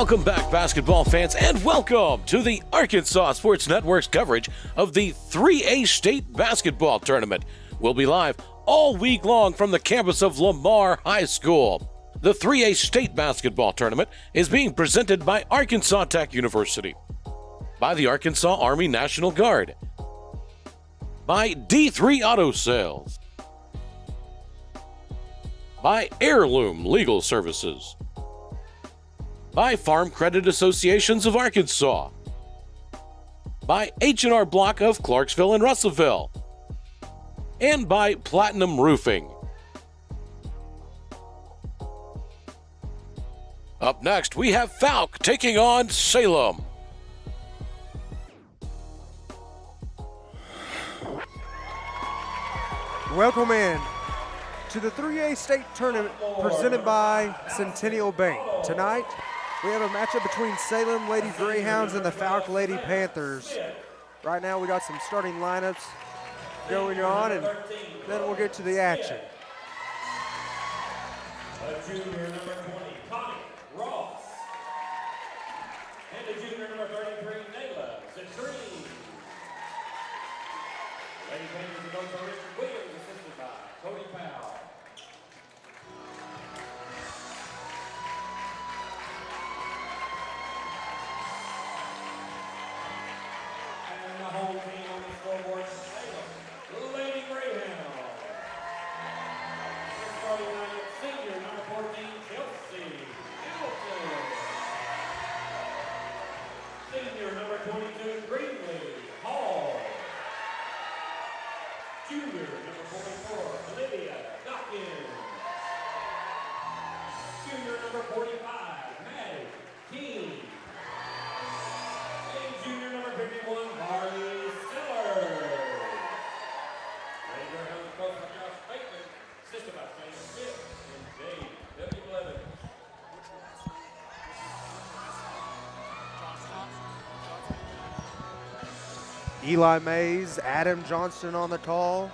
Welcome back, basketball fans, and welcome to the Arkansas Sports Network's coverage of the 3A State Basketball Tournament. We'll be live all week long from the campus of Lamar High School. The 3A State Basketball Tournament is being presented by Arkansas Tech University, by the Arkansas Army National Guard, by D3 Auto Sales, by Heirloom Legal Services, by Farm Credit Associations of Arkansas, by H&R Block of Clarksville and Russellville, and by Platinum Roofing. Up next, we have Fouke taking on Salem. Welcome in to the 3A State Tournament presented by Centennial Bank. Tonight, we have a matchup between Salem Lady Greyhounds and the Fouke Lady Panthers. Right now, we got some starting lineups going on, and then we'll get to the action. Junior number 20, Connie Ross. And the junior number 33, Nayla Citrine. Lady Panthers are coached by Richard Williams, assisted by Cody Powell. And the home team on the scoreboard for Salem, Lady Greyhound. Starting lineup, senior number 14, Chelsea Hamilton. Senior number 22, Greenlee Hall. Junior number 44, Olivia Dawkins. Junior number 45, Maddie King. And junior number 51, Harley Stiller. Lady Greyhounds coached by Josh Bateman, assisted by Shane Smith and Dave W. Levin. Eli Mays, Adam Johnston on the call.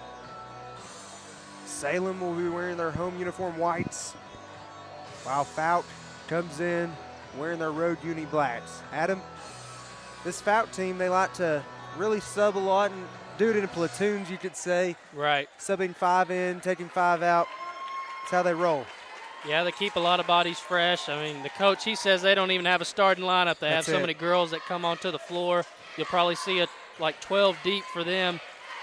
Salem will be wearing their home uniform whites, while Fouke comes in wearing their road uni blacks. Adam, this Fouke team, they like to really sub a lot and do it in platoons, you could say. Right. Subbing 5 in, taking 5 out. That's how they roll. Yeah, they keep a lot of bodies fresh. I mean, the coach, he says they don't even have a starting lineup. They have so many girls that come onto the floor. You'll probably see like 12 deep for them.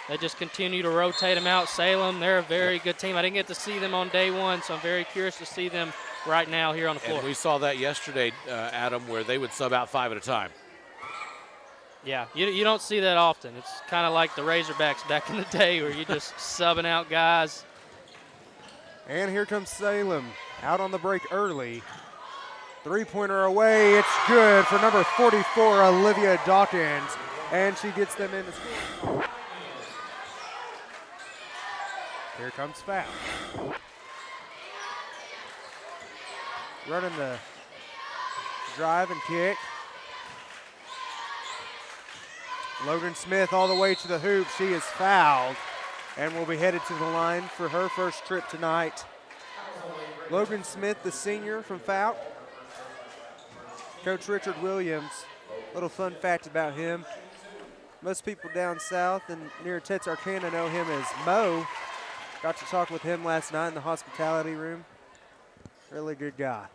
They just continue to rotate them out. Salem, they're a very good team. I didn't get to see them on day one, so I'm very curious to see them right now here on the floor. And we saw that yesterday, Adam, where they would sub out 5 at a time. Yeah, you don't see that often. It's kind of like the Razorbacks back in the day where you're just subbing out guys. And here comes Salem, out on the break early. Three-pointer away, it's good for number 44, Olivia Dawkins. And she gets them in the score. Here comes Fouke. Running the drive and kick. Logan Smith all the way to the hoop. She is fouled and will be headed to the line for her first trip tonight. Logan Smith, the senior from Fouke. Coach Richard Williams, little fun fact about him. Most people down south and near Texarkana know him as Mo. Got to talk with him last night in the hospitality room. Really good guy.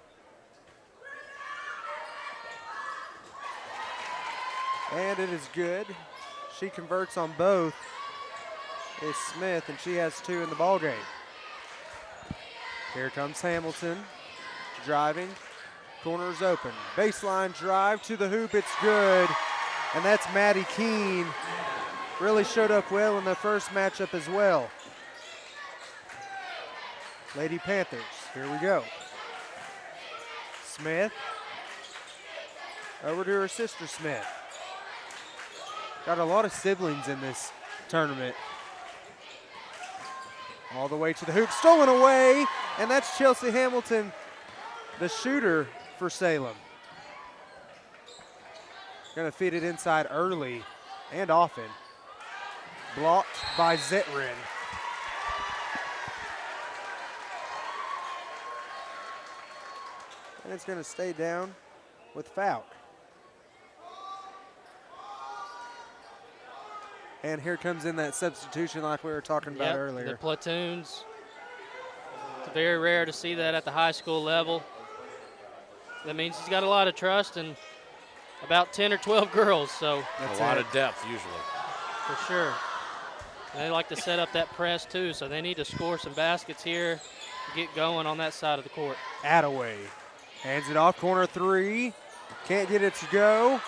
And it is good. She converts on both. It's Smith, and she has 2 in the ballgame. Here comes Hamilton, driving. Corner's open. Baseline drive to the hoop. It's good. And that's Maddie Keene. Really showed up well in the first matchup as well. Lady Panthers, here we go. Smith. Over to her sister Smith. Got a lot of siblings in this tournament. All the way to the hoop, stolen away, and that's Chelsea Hamilton, the shooter for Salem. Gonna feed it inside early and often. Blocked by Zetrin. And it's gonna stay down with Fouke. And here comes in that substitution like we were talking about earlier. The platoons. It's very rare to see that at the high school level. That means he's got a lot of trust and about 10 or 12 girls, so. That's a lot of depth usually. For sure. And they like to set up that press too, so they need to score some baskets here to get going on that side of the court. Attaway hands it off, corner three. Can't get it to go.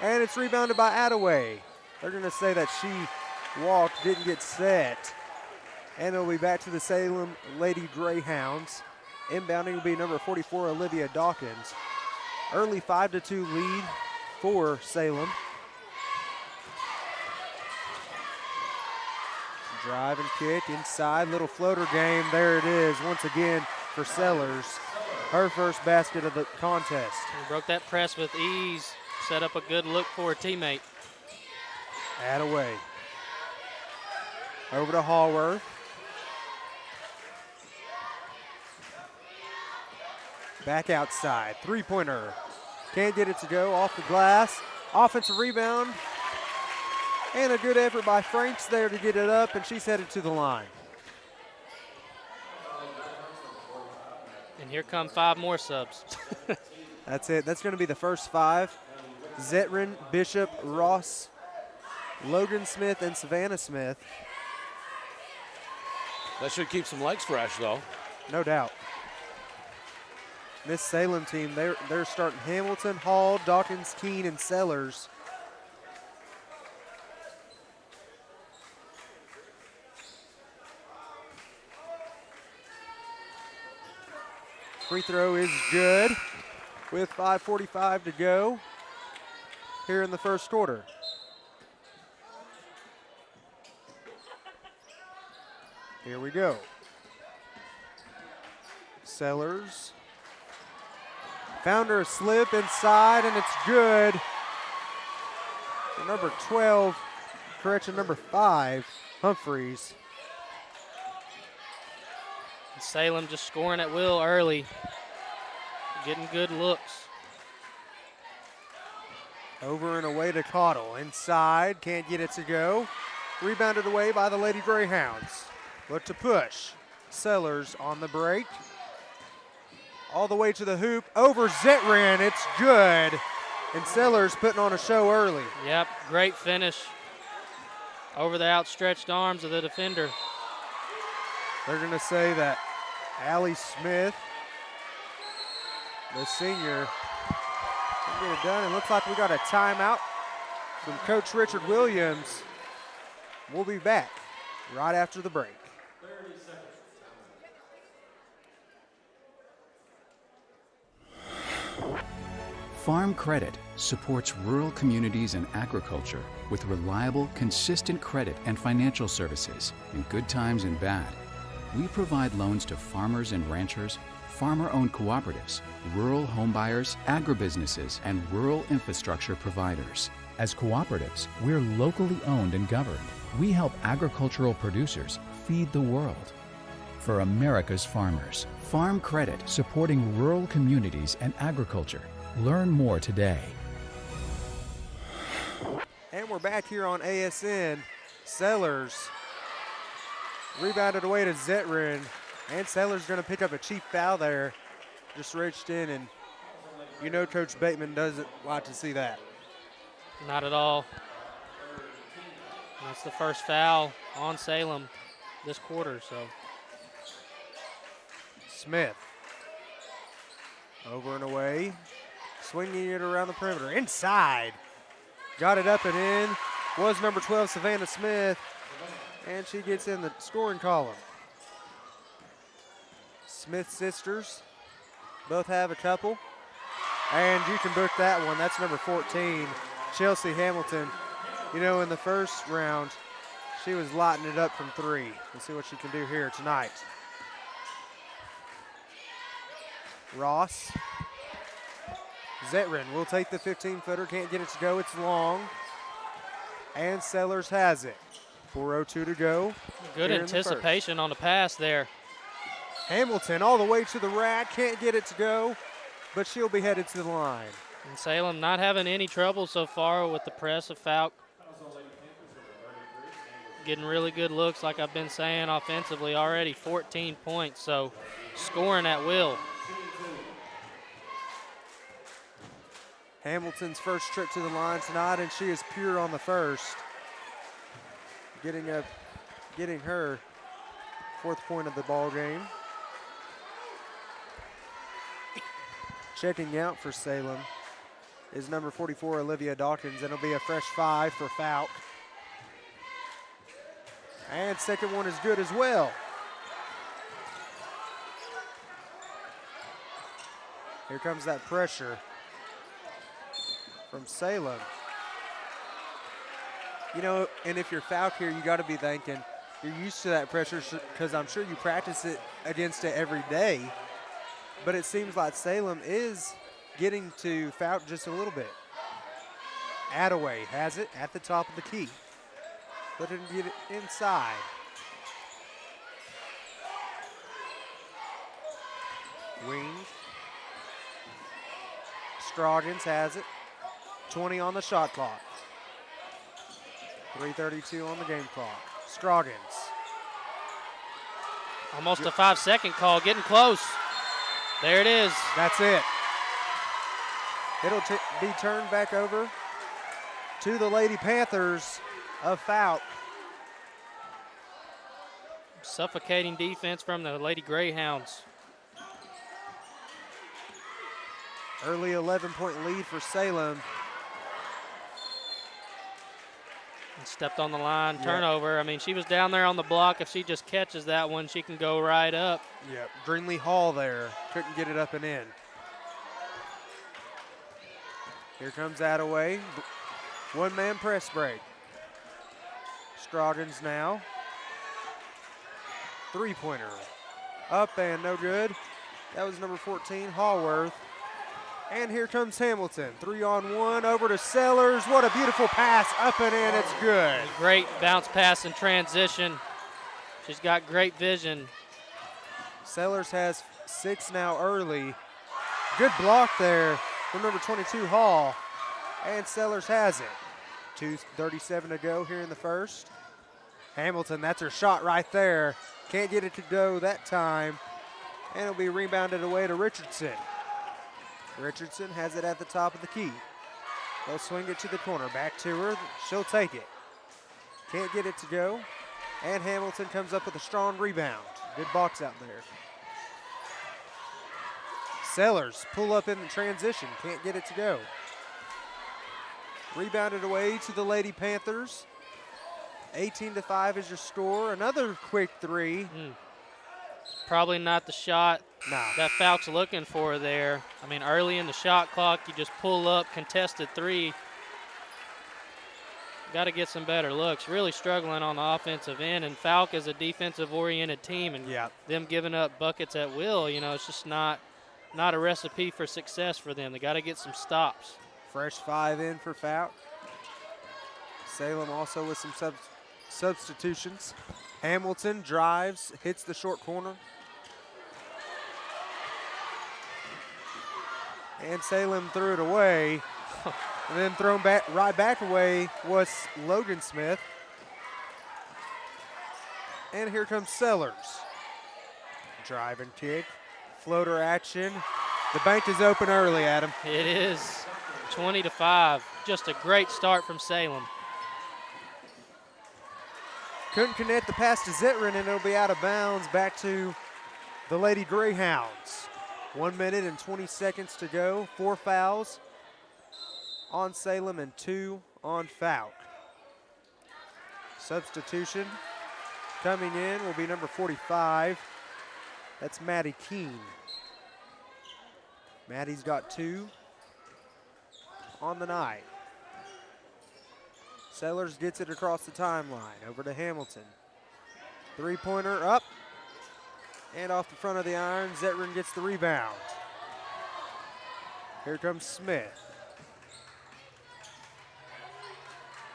And it's rebounded by Attaway. They're going to say that she walked, didn't get set. And it'll be back to the Salem Lady Greyhounds. Inbounding will be number 44, Olivia Dawkins. Early 5-2 lead for Salem. Drive and kick inside, little floater game. There it is once again for Sellers. Her first basket of the contest. She broke that press with ease, set up a good look for a teammate. Attaway. Over to Hallworth. Back outside, three-pointer. Can't get it to go, off the glass. Offensive rebound. And a good effort by Franks there to get it up, and she's headed to the line. And here come 5 more subs. That's it. That's going to be the first 5. Zetrin, Bishop, Ross, Logan Smith, and Savannah Smith. That should keep some legs fresh, though. No doubt. This Salem team, they're starting Hamilton, Hall, Dawkins, Keene, and Sellers. Free throw is good with 5:45 to go here in the first quarter. Here we go. Sellers. Found her a slip inside, and it's good. For number 12, correction, number 5, Humphreys. Salem just scoring at will early, getting good looks. Over and away to Cottle. Inside, can't get it to go. Rebounded away by the Lady Greyhounds. Look to push. Sellers on the break. All the way to the hoop. Over Zetrin, it's good. And Sellers putting on a show early. Yep, great finish. Over the outstretched arms of the defender. They're going to say that Allie Smith, the senior, can get it done. It looks like we got a timeout from Coach Richard Williams. We'll be back right after the break. Farm Credit supports rural communities and agriculture with reliable, consistent credit and financial services in good times and bad. We provide loans to farmers and ranchers, farmer-owned cooperatives, rural homebuyers, agribusinesses, and rural infrastructure providers. As cooperatives, we're locally owned and governed. We help agricultural producers feed the world. For America's farmers, Farm Credit supporting rural communities and agriculture. Learn more today. And we're back here on ASN. Sellers rebounded away to Zetrin, and Sellers going to pick up a cheap foul there. Just reached in, and you know Coach Bateman doesn't like to see that. Not at all. That's the first foul on Salem this quarter, so. Smith. Over and away. Swinging it around the perimeter. Inside. Got it up and in. Was number 12, Savannah Smith. And she gets in the scoring column. Smith sisters both have a couple. And you can book that one. That's number 14, Chelsea Hamilton. You know, in the first round, she was lighting it up from 3. We'll see what she can do here tonight. Ross. Zetrin will take the 15-footer. Can't get it to go. It's long. And Sellers has it. 4:02 to go. Good anticipation on the pass there. Hamilton all the way to the rack. Can't get it to go, but she'll be headed to the line. And Salem not having any trouble so far with the press of Fouke. Getting really good looks, like I've been saying, offensively already. 14 points, so scoring at will. Hamilton's first trip to the line tonight, and she is pure on the first. Getting her 4th point of the ball game. Checking out for Salem is number 44, Olivia Dawkins. It'll be a fresh 5 for Fouke. And second one is good as well. Here comes that pressure from Salem. You know, and if you're Fouke here, you got to be thinking you're used to that pressure because I'm sure you practice it against it every day. But it seems like Salem is getting to Fouke just a little bit. Attaway has it at the top of the key. Let him get it inside. Wing. Scroggins has it. 20 on the shot clock. 3:32 on the game clock. Scroggins. Almost a 5-second call, getting close. There it is. That's it. It'll be turned back over to the Lady Panthers of Fouke. Suffocating defense from the Lady Greyhounds. Early 11-point lead for Salem. And stepped on the line, turnover. I mean, she was down there on the block. If she just catches that one, she can go right up. Yep, Greenlee Hall there. Couldn't get it up and in. Here comes Attaway. One-man press break. Scroggins now. Three-pointer. Up and no good. That was number 14, Hallworth. And here comes Hamilton. 3-on-1 over to Sellers. What a beautiful pass. Up and in. It's good. Great bounce pass in transition. She's got great vision. Sellers has 6 now early. Good block there from number 22, Hall. And Sellers has it. 2:37 to go here in the first. Hamilton, that's her shot right there. Can't get it to go that time. And it'll be rebounded away to Richardson. Richardson has it at the top of the key. They'll swing it to the corner. Back to her. She'll take it. Can't get it to go. And Hamilton comes up with a strong rebound. Good box out there. Sellers pull up in the transition. Can't get it to go. Rebounded away to the Lady Panthers. 18-5 is your score. Another quick three. Probably not the shot Nah. that Fouke's looking for there. I mean, early in the shot clock, you just pull up, contested three. Got to get some better looks. Really struggling on the offensive end, and Fouke is a defensive-oriented team, and them giving up buckets at will, you know, it's just not a recipe for success for them. They got to get some stops. Fresh 5 in for Fouke. Salem also with some substitutions. Hamilton drives, hits the short corner. And Salem threw it away. And then thrown right back away was Logan Smith. And here comes Sellers. Drive and kick. Floater action. The bank is open early, Adam. It is 20-5. Just a great start from Salem. Couldn't connect the pass to Zetrin, and it'll be out of bounds back to the Lady Greyhounds. 1 minute and 20 seconds to go. 4 fouls on Salem and 2 on Fouke. Substitution coming in will be number 45. That's Maddie Keene. Maddie's got 2 on the night. Sellers gets it across the timeline over to Hamilton. Three-pointer up and off the front of the iron. Zetrin gets the rebound. Here comes Smith.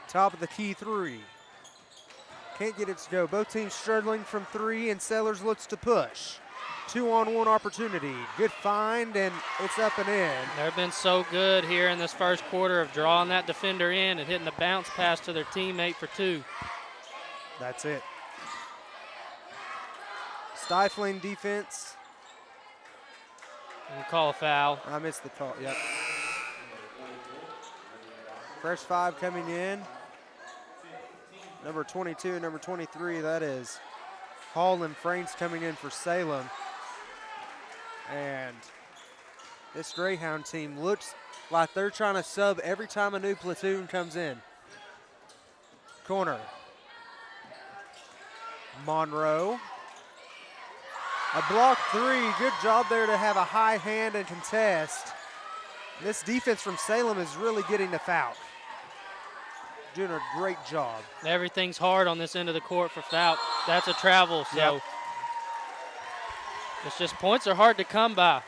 Top of the key three. Can't get it to go. Both teams struggling from three, and Sellers looks to push. 2-on-1 opportunity. Good find, and it's up and in. They've been so good here in this first quarter of drawing that defender in and hitting the bounce pass to their teammate for 2. That's it. Stifling defense. And call a foul. I missed the call, yep. Fresh 5 coming in. Number 22 and number 23, that is Hall and Franks coming in for Salem. And this Greyhound team looks like they're trying to sub every time a new platoon comes in. Corner. Monroe. A block 3. Good job there to have a high hand and contest. This defense from Salem is really getting the foul. Doing a great job. Everything's hard on this end of the court for Fouke. That's a travel, so Yep. it's just points are hard to come by.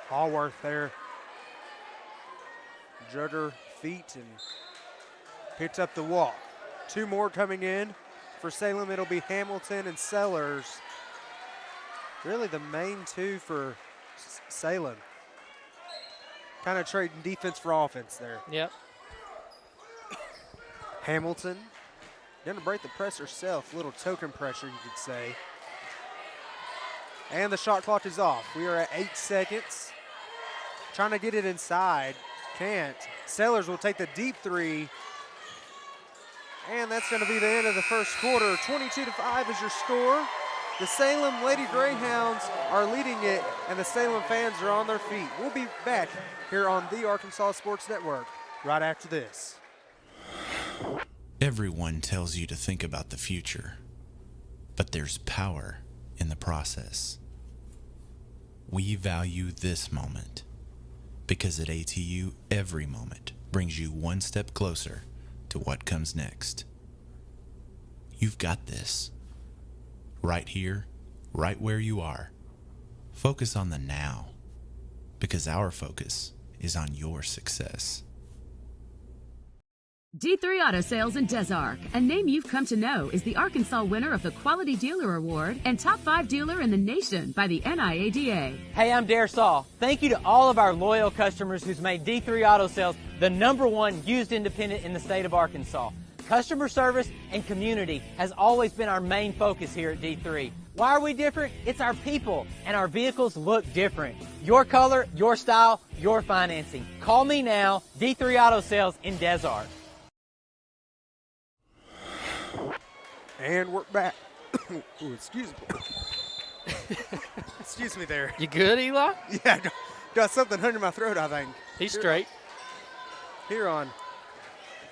Hallworth there. Judder feet and picks up the walk. 2 more coming in. For Salem, it'll be Hamilton and Sellers. Really the main 2 for Salem. Kind of trading defense for offense there. Yep. Hamilton gonna break the press herself. Little token pressure, you could say. And the shot clock is off. We are at 8 seconds. Trying to get it inside. Can't. Sellers will take the deep 3. And that's going to be the end of the first quarter. 22-5 is your score. The Salem Lady Greyhounds are leading it, and the Salem fans are on their feet. We'll be back here on the Arkansas Sports Network right after this. Everyone tells you to think about the future, but there's power in the process. We value this moment because at ATU, every moment brings you one step closer to what comes next. You've got this. Right here, right where you are. Focus on the now, because our focus is on your success. D3 Auto Sales in Des Arc, a name you've come to know, is the Arkansas winner of the Quality Dealer Award and Top 5 Dealer in the Nation by the NIADA. Hey, I'm Dare Saul. Thank you to all of our loyal customers who's made D3 Auto Sales the #1 used independent in the state of Arkansas. Customer service and community has always been our main focus here at D3. Why are we different? It's our people, and our vehicles look different. Your color, your style, your financing. Call me now, D3 Auto Sales in Des Arc. And we're back. Ooh, excuse me. Excuse me there. You good, Eli? Yeah, got something under my throat, I think. He's straight. Here on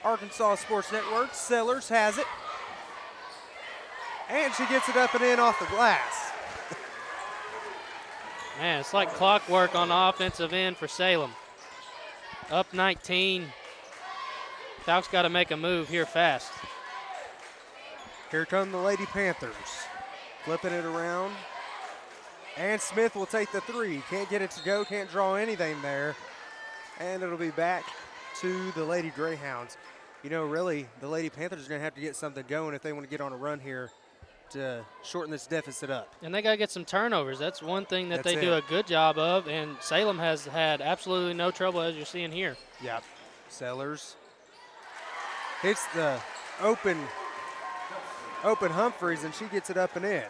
Arkansas Sports Network, Sellers has it. And she gets it up and in off the glass. Man, it's like clockwork on the offensive end for Salem. Up 19. Fouke's got to make a move here fast. Here come the Lady Panthers. Flipping it around. And Smith will take the 3. Can't get it to go, can't draw anything there. And it'll be back to the Lady Greyhounds. You know, really, the Lady Panthers are going to have to get something going if they want to get on a run here to shorten this deficit up. And they got to get some turnovers. That's one thing that That's they do it. a good job of, and Salem has had absolutely no trouble, as you're seeing here. Yep. Sellers hits the open Humphreys, and she gets it up and in.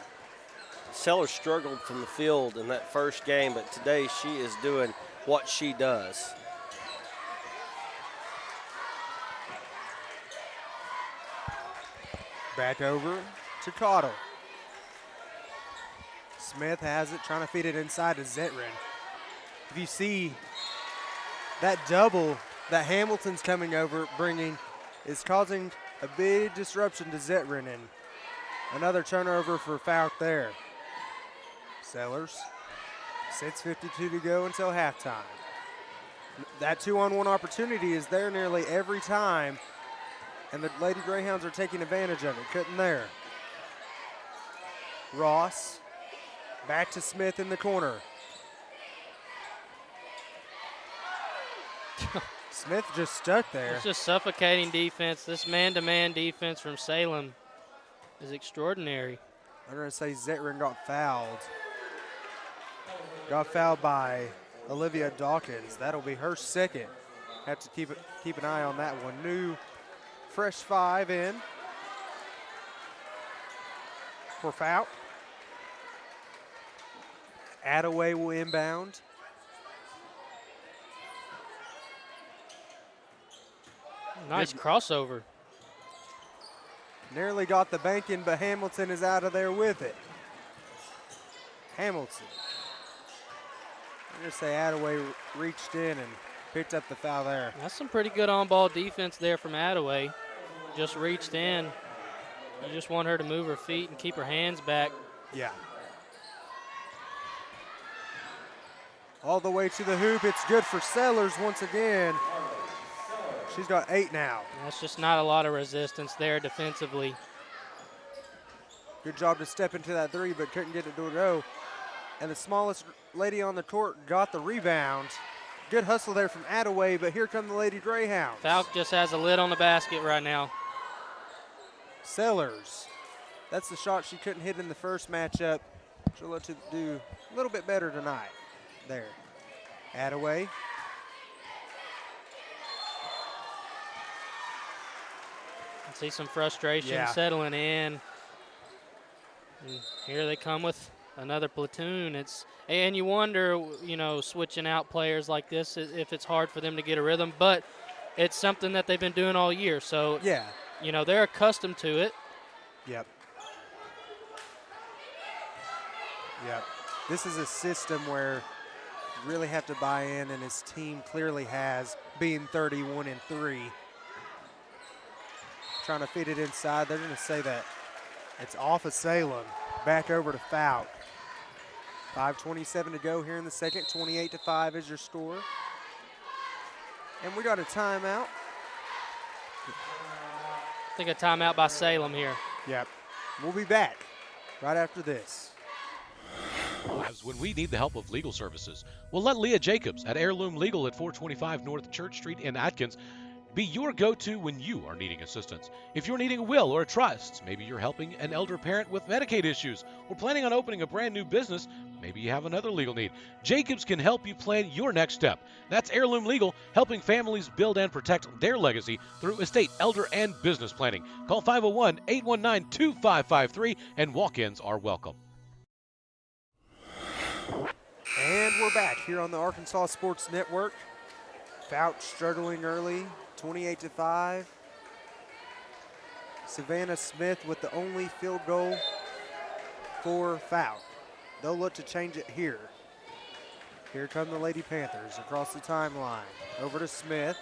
Sellers struggled from the field in that first game, but today she is doing what she does. Back over to Cottle. Smith has it, trying to feed it inside to Zetrin. If you see that double that Hamilton's coming over bringing is causing a big disruption to Zetrin, and another turnover for Fouke there. Sellers, 6:52 to go until halftime. That 2-on-1 opportunity is there nearly every time, and the Lady Greyhounds are taking advantage of it. Couldn't there. Ross, back to Smith in the corner. Smith just stuck there. It's just suffocating defense. This man-to-man defense from Salem is extraordinary. I'm going to say Zetrin got fouled. got fouled by Olivia Dawkins. That'll be her second. Have to keep an eye on that one. New fresh 5 in for Fouke. Attaway will inbound. Nice crossover. Nearly got the banking, but Hamilton is out of there with it. Hamilton. I'm going to say Attaway reached in and picked up the foul there. That's some pretty good on-ball defense there from Attaway. Just reached in. You just want her to move her feet and keep her hands back. Yeah. All the way to the hoop. It's good for Sellers once again. She's got 8 now. That's just not a lot of resistance there defensively. Good job to step into that 3, but couldn't get it to go. And the smallest lady on the court got the rebound. Good hustle there from Attaway, but here come the Lady Greyhounds. Fouke just has a lid on the basket right now. Sellers. That's the shot she couldn't hit in the first matchup. She'll look to do a little bit better tonight. There. Attaway. See some frustration settling in. And here they come with another platoon. And you wonder, you know, switching out players like this, if it's hard for them to get a rhythm, but it's something that they've been doing all year. So, yeah, you know, they're accustomed to it. Yep. This is a system where you really have to buy in, and his team clearly has, being 31-3. Trying to feed it inside. They're going to say that it's off of Salem. Back over to Fouke. 5:27 to go here in the second. 28-5 is your score. And we got a timeout. I think a timeout by Salem here. Yep. We'll be back right after this. When we need the help of legal services, we'll let Leah Jacobs at Heirloom Legal at 425 North Church Street in Atkins be your go-to when you are needing assistance. If you're needing a will or a trust, maybe you're helping an elder parent with Medicaid issues, or planning on opening a brand new business, maybe you have another legal need. Jacobs can help you plan your next step. That's Heirloom Legal, helping families build and protect their legacy through estate, elder, and business planning. Call 501-819-2553, and walk-ins are welcome. And we're back here on the Arkansas Sports Network. Fouke struggling early. 28-5. Savannah Smith with the only field goal for Fouke. They'll look to change it here. Here come the Lady Panthers across the timeline. Over to Smith.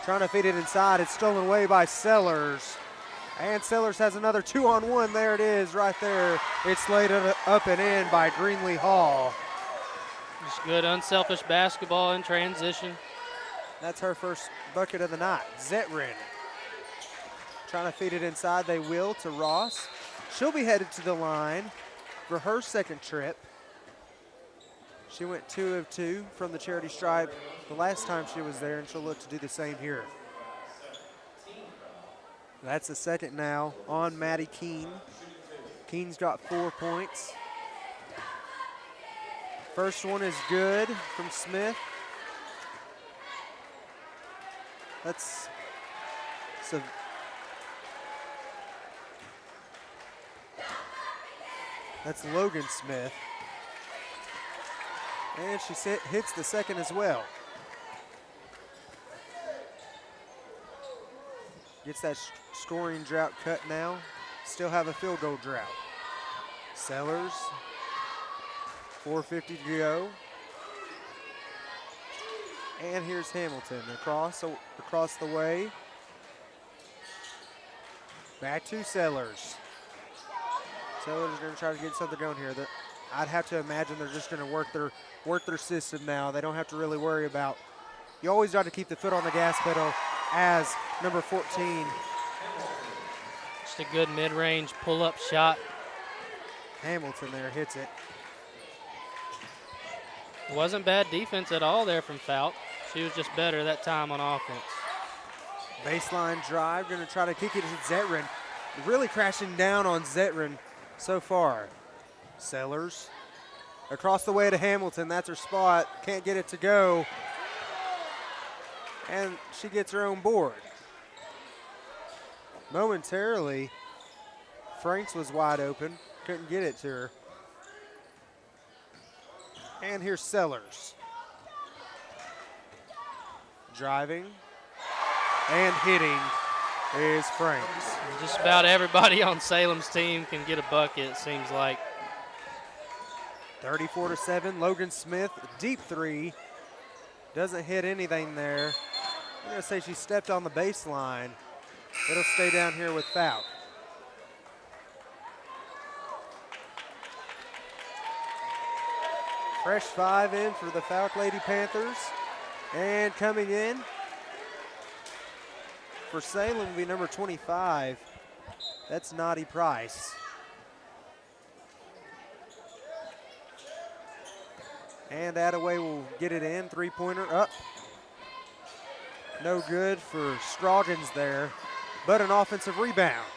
Trying to feed it inside. It's stolen away by Sellers. And Sellers has another 2-on-1. There it is right there. It's laid up and in by Greenlee Hall. Just good unselfish basketball in transition. That's her first bucket of the night. Zetrin trying to feed it inside. They will to Ross. She'll be headed to the line for her second trip. She went 2 of 2 from the charity stripe the last time she was there, and she'll look to do the same here. That's the second now on Maddie Keene. Keene's got 4 points. First one is good from Smith. That's Logan Smith. And she hits the second as well. Gets that scoring drought cut now. Still have a field goal drought. Sellers. 4:50 to go. And here's Hamilton across the way. Back to Sellers. Sellers is going to try to get something going here. I'd have to imagine they're just going to work their system now. They don't have to really worry about. You always got to keep the foot on the gas pedal as number 14. Just a good mid-range pull-up shot. Hamilton there hits it. It wasn't bad defense at all there from Fouke. She was just better that time on offense. Baseline drive, going to try to kick it to Zetrin. Really crashing down on Zetrin so far. Sellers across the way to Hamilton. That's her spot. Can't get it to go. And she gets her own board. Momentarily, Franks was wide open. Couldn't get it to her. And here's Sellers. Driving and hitting is Franks. Just about everybody on Salem's team can get a bucket, it seems like. 34-7, Logan Smith, deep three. Doesn't hit anything there. I'm gonna say she stepped on the baseline. It'll stay down here with Fouke. Fresh 5 in for the Fouke Lady Panthers. And coming in for Salem will be number 25. That's Noddy Price. And Attaway will get it in, three-pointer up. No good for Scroggins there, but an offensive rebound.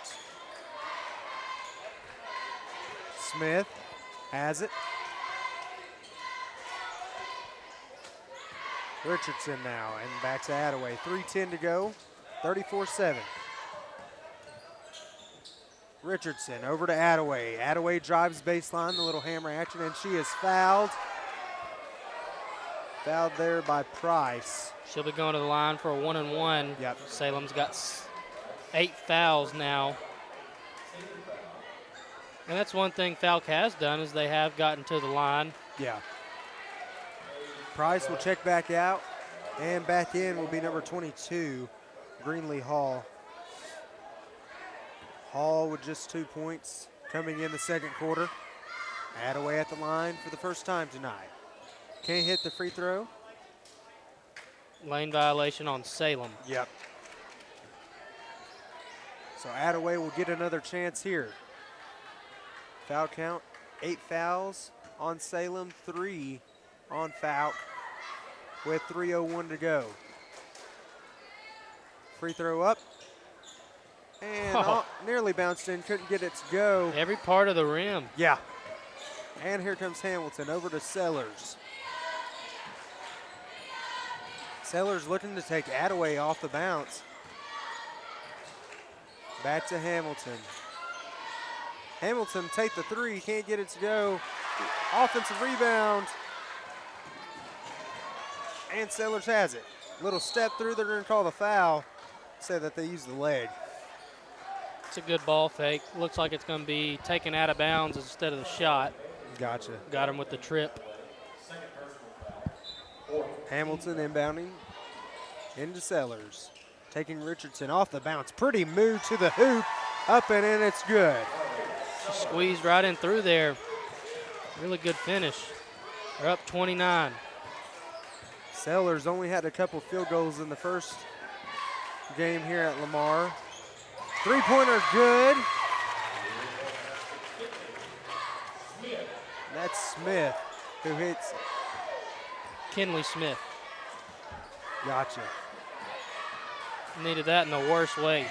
Smith has it. Richardson now, and back to Attaway. 3:10 to go, 34-7. Richardson over to Attaway. Attaway drives baseline, the little hammer action, and she is fouled. Fouled there by Price. She'll be going to the line for a 1-and-1. Yep. Salem's got 8 fouls now. And that's one thing Fouke has done is they have gotten to the line. Yeah. Price will check back out, and back in will be number 22, Greenlee Hall. Hall with just 2 points coming in the second quarter. Attaway at the line for the first time tonight. Can't hit the free throw. Lane violation on Salem. Yep. So Attaway will get another chance here. Foul count, 8 fouls on Salem, 3 on Fouke with 3:01 to go. Free throw up. And nearly bounced in, couldn't get it to go. Every part of the rim. Yeah. And here comes Hamilton over to Sellers. Sellers looking to take Attaway off the bounce. Back to Hamilton. Hamilton take the three, can't get it to go. Offensive rebound. And Sellers has it. Little step through, they're gonna call the foul. Say that they used the leg. It's a good ball fake. Looks like it's gonna be taken out of bounds instead of the shot. Gotcha. Got him with the trip. Hamilton inbounding into Sellers. Taking Richardson off the bounce. Pretty move to the hoop. Up and in, it's good. She squeezed right in through there. Really good finish. They're up 29. Sellers only had a couple field goals in the first game here at Lamar. Three-pointer good. That's Smith who hits. Kinley Smith. Gotcha. Needed that in the worst way.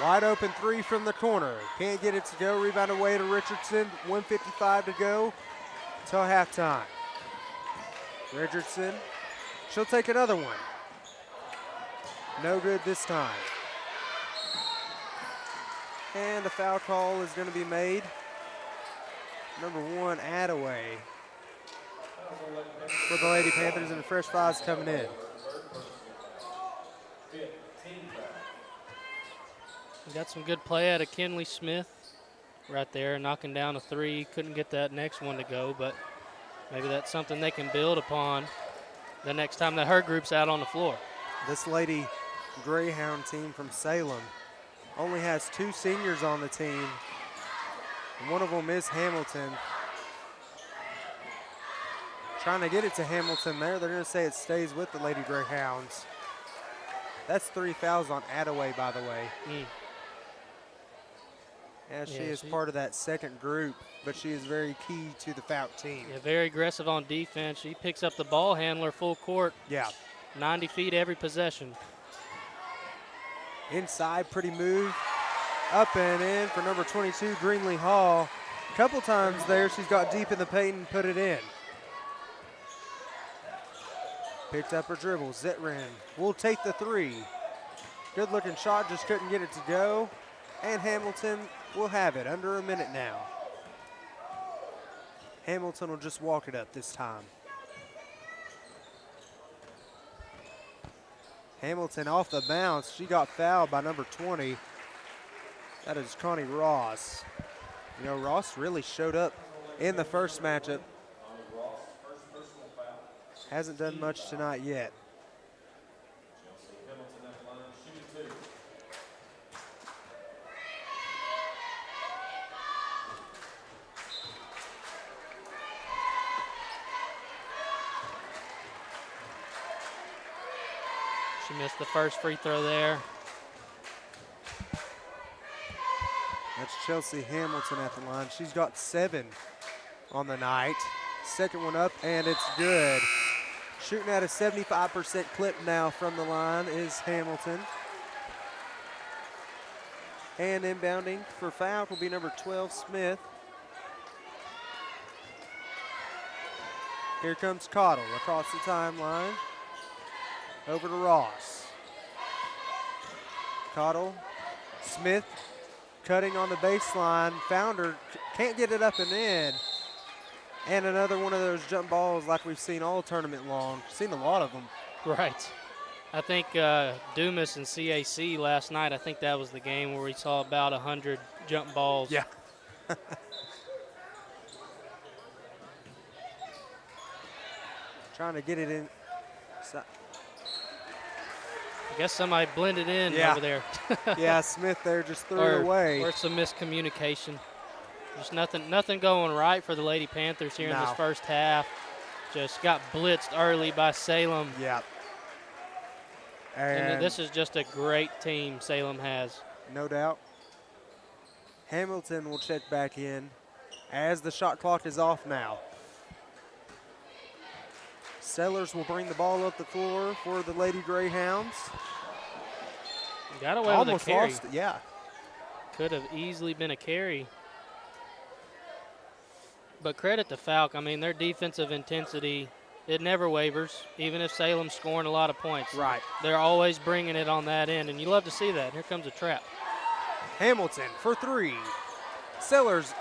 Wide open three from the corner. Can't get it to go. Rebound away to Richardson. 1:55 to go till halftime. Richardson, she'll take another one. No good this time. And the foul call is going to be made. Number 1, Attaway. For the Lady Panthers, and the fresh fives coming in. We got some good play out of Kinley Smith right there, knocking down a three. Couldn't get that next one to go, but maybe that's something they can build upon the next time that her group's out on the floor. This Lady Greyhound team from Salem only has 2 seniors on the team. One of them is Hamilton. Trying to get it to Hamilton there. They're going to say it stays with the Lady Greyhounds. That's 3 fouls on Attaway, by the way. As she is part of that second group, but she is very key to the Fouke team. Yeah, very aggressive on defense. She picks up the ball handler full court. Yeah. 90 feet every possession. Inside, pretty move. Up and in for number 22, Greenlee Hall. A couple times there, she's got deep in the paint and put it in. Picked up her dribble. Zitrin will take the three. Good looking shot, just couldn't get it to go. And Hamilton will have it, under a minute now. Hamilton will just walk it up this time. Hamilton off the bounce. She got fouled by number 20. That is Connie Ross. You know, Ross really showed up in the first matchup. Hasn't done much tonight yet. She missed the first free throw there. That's Chelsea Hamilton at the line. She's got 7 on the night. Second one up, and it's good. Shooting at a 75% clip now from the line is Hamilton. And inbounding for Fouke will be number 12, Smith. Here comes Cottle across the timeline. Over to Ross. Cottle, Smith cutting on the baseline. Found her, can't get it up and in. And another one of those jump balls like we've seen all tournament long. Seen a lot of them. Right. I think Dumas and CAC last night, I think that was the game where we saw about 100 jump balls. Yeah. Trying to get it in. I guess somebody blended in over there. Yeah, Smith there just threw it away. Or some miscommunication. Just nothing going right for the Lady Panthers here in this first half. Just got blitzed early by Salem. Yeah. And this is just a great team Salem has. No doubt. Hamilton will check back in as the shot clock is off now. Sellers will bring the ball up the floor for the Lady Greyhounds. Got away with a carry. Lost it, yeah. Could have easily been a carry. But credit to Fouke. I mean, their defensive intensity, it never wavers, even if Salem's scoring a lot of points. Right. They're always bringing it on that end, and you love to see that. Here comes a trap. Hamilton for three. Sellers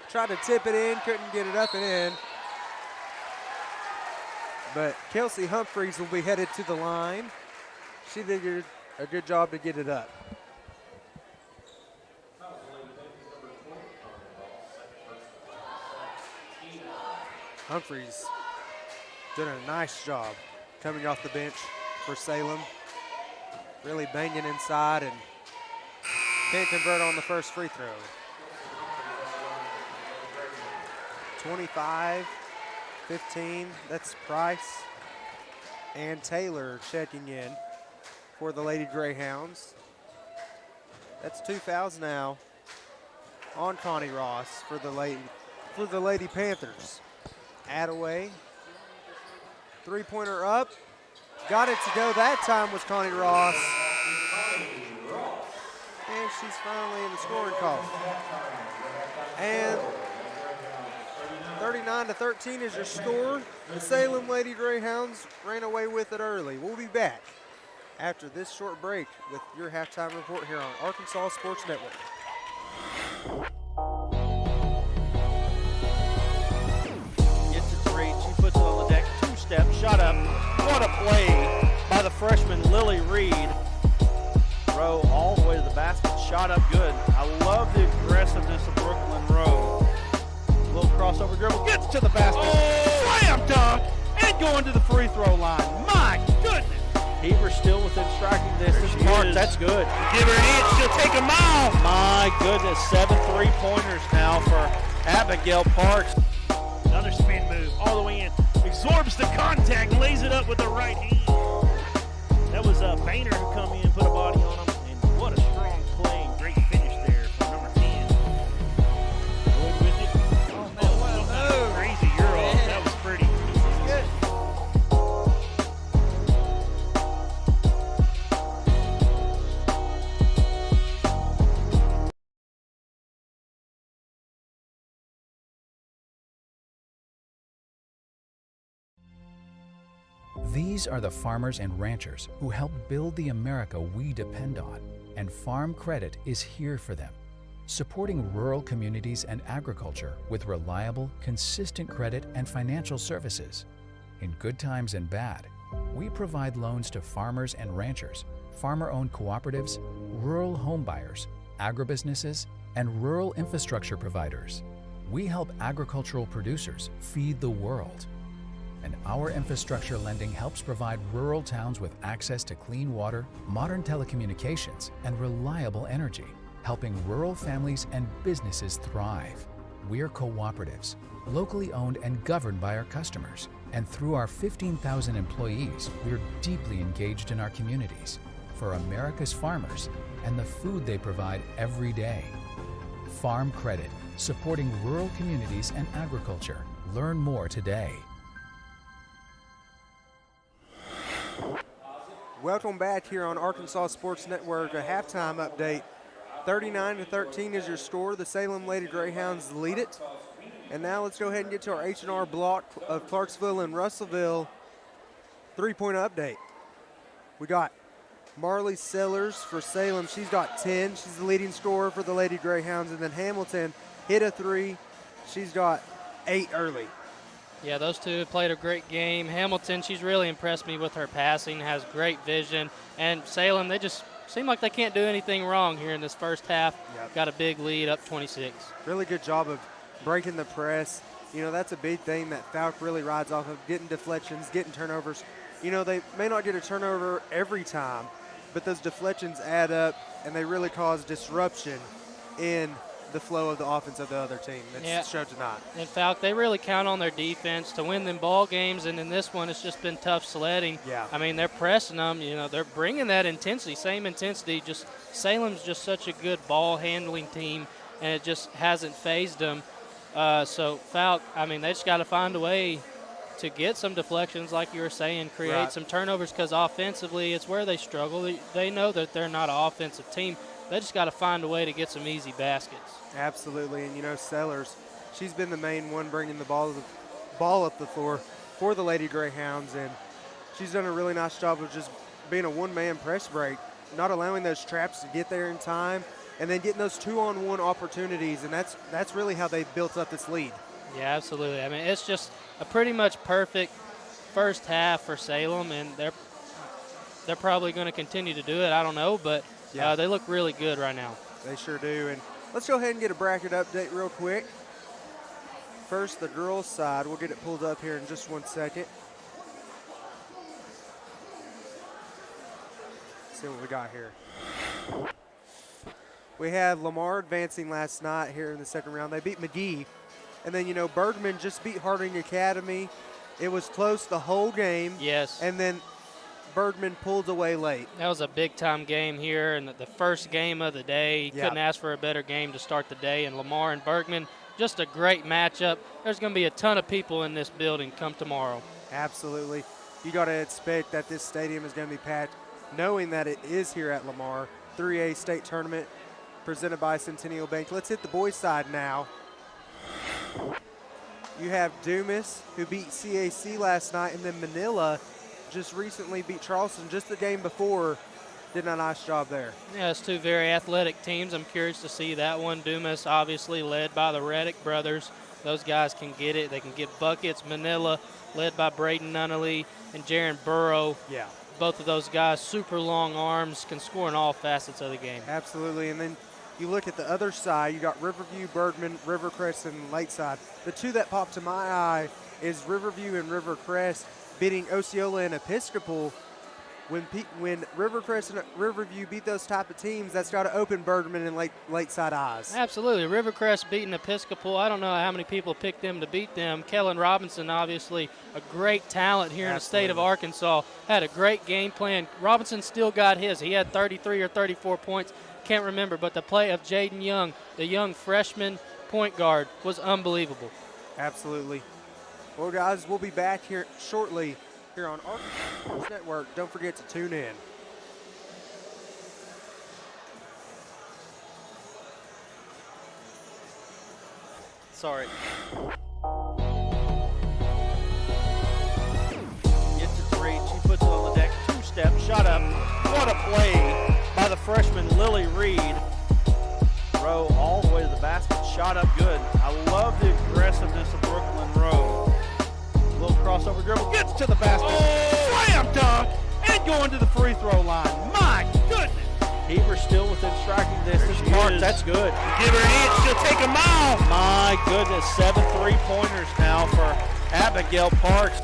tried to tip it in, couldn't get it up and in. But Kelsey Humphreys will be headed to the line. She did a good job to get it up. Humphreys doing a nice job coming off the bench for Salem. Really banging inside and can't convert on the first free throw. 25-15, that's Price and Taylor checking in for the Lady Greyhounds. That's 2 fouls now on Connie Ross for the Lady Panthers. Attaway, three-pointer up, got it to go. That time was Connie Ross. And she's finally in the scoring call. And 39-13 is your score. The Salem Lady Greyhounds ran away with it early. We'll be back after this short break with your halftime report here on Arkansas Sports Network. Gets a three, she puts it on the deck, two-step, shot up. What a play by the freshman Lily Reed. Rowe all the way to the basket, shot up good. I love the aggressiveness of Brooklyn Rowe. Little crossover dribble, gets to the basket, slam dunk, and going to the free throw line. My goodness. Heber still within striking distance. Park, that's good. Give her an inch, she'll take a mile. My goodness, 7 3-pointers now for Abigail Parks. Another spin move all the way in. Absorbs the contact, lays it up with the right hand. That was Boehner who come in, put a body on him. And what a strong play and great finish there from number 10. Good with it. Oh, no. Crazy Euro. That was pretty. These are the farmers and ranchers who help build the America we depend on, and Farm Credit is here for them, supporting rural communities and agriculture with reliable, consistent credit and financial services. In good times and bad, we provide loans to farmers and ranchers, farmer-owned cooperatives, rural home buyers, agribusinesses, and rural infrastructure providers. We help agricultural producers feed the world. And our infrastructure lending helps provide rural towns with access to clean water, modern telecommunications, and reliable energy, helping rural families and businesses thrive. We're cooperatives, locally owned and governed by our customers. And through our 15,000 employees, we're deeply engaged in our communities, for America's farmers and the food they provide every day. Farm Credit, supporting rural communities and agriculture. Learn more today. Welcome back here on Arkansas Sports Network. A halftime update. 39-13 is your score. The Salem Lady Greyhounds lead it. And now let's go ahead and get to our H&R block of Clarksville and Russellville three-point update. We got Marley Sellers for Salem. She's got 10. She's the leading scorer for the Lady Greyhounds. And then Hamilton hit a 3. She's got 8 early. Yeah, those two played a great game. Hamilton, she's really impressed me with her passing, has great vision. And Salem, they just seem like they can't do anything wrong here in this first half. Yep. Got a big lead, up 26. Really good job of breaking the press. You know, that's a big thing that Fouke really rides off of, getting deflections, getting turnovers. You know, they may not get a turnover every time, but those deflections add up, and they really cause disruption in the flow of the offense of the other team. That's showed tonight. And Fouke, they really count on their defense to win them ball games, and in this one, it's just been tough sledding. Yeah. I mean, they're pressing them. You know, they're bringing that intensity, same intensity. Just Salem's just such a good ball handling team, and it just hasn't phased them. So Fouke, I mean, they just got to find a way to get some deflections, like you were saying, create some turnovers, because offensively, it's where they struggle. They know that they're not an offensive team. They just got to find a way to get some easy baskets. Absolutely, and you know, Sellers, she's been the main one bringing the ball up the floor for the Lady Greyhounds, and she's done a really nice job of just being a one-man press break, not allowing those traps to get there in time, and then getting those two-on-one opportunities, and that's really how they built up this lead. Yeah, absolutely. I mean, it's just a pretty much perfect first half for Salem, and they're probably going to continue to do it. I don't know, but they look really good right now. They sure do. And let's go ahead and get a bracket update real quick. First, the girls' side. We'll get it pulled up here in just 1 second. See what we got here. We have Lamar advancing last night here in the second round. They beat McGee. And then, you know, Bergman just beat Harding Academy. It was close the whole game. Yes. And then Bergman pulled away late. That was a big-time game here, and the first game of the day. You couldn't ask for a better game to start the day. And Lamar and Bergman, just a great matchup. There's going to be a ton of people in this building come tomorrow. Absolutely. You got to expect that this stadium is going to be packed, knowing that it is here at Lamar. 3A state tournament presented by Centennial Bank. Let's hit the boys' side now. You have Dumas, who beat CAC last night, and then Manila just recently beat Charleston just the game before. Did a nice job there. Yeah, it's two very athletic teams. I'm curious to see that one. Dumas obviously led by the Reddick brothers. Those guys can get it. They can get buckets. Manila led by Braden Nunnally and Jaron Burrow. Yeah. Both of those guys, super long arms, can score in all facets of the game. Absolutely. And then you look at the other side, you got Riverview, Bergman, Rivercrest, and Lakeside. The two that pop to my eye is Riverview and Rivercrest beating Osceola and Episcopal. When Rivercrest and Riverview beat those type of teams, that's got to open Bergman and Lakeside eyes. Absolutely. Rivercrest beating Episcopal. I don't know how many people picked them to beat them. Kellen Robinson, obviously a great talent here in the state of Arkansas, had a great game plan. Robinson still got his. He had 33 or 34 points. Can't remember, but the play of Jaden Young, the young freshman point guard, was unbelievable. Absolutely. Well, guys, we'll be back here shortly here on Arkansas Sports Network. Don't forget to tune in. Sorry. Get to 3, What a play by the freshman Lily Reed. Rowe all the way to the basket, shot up good. I love the aggressiveness of Brooklyn Rowe. A little crossover dribble, gets to the basket, slam dunk, and going to the free throw line. My goodness. Heber still within striking distance. Parks, that's good. Give her an inch, she'll take a mile. My goodness, 7 3-pointers now for Abigail Parks.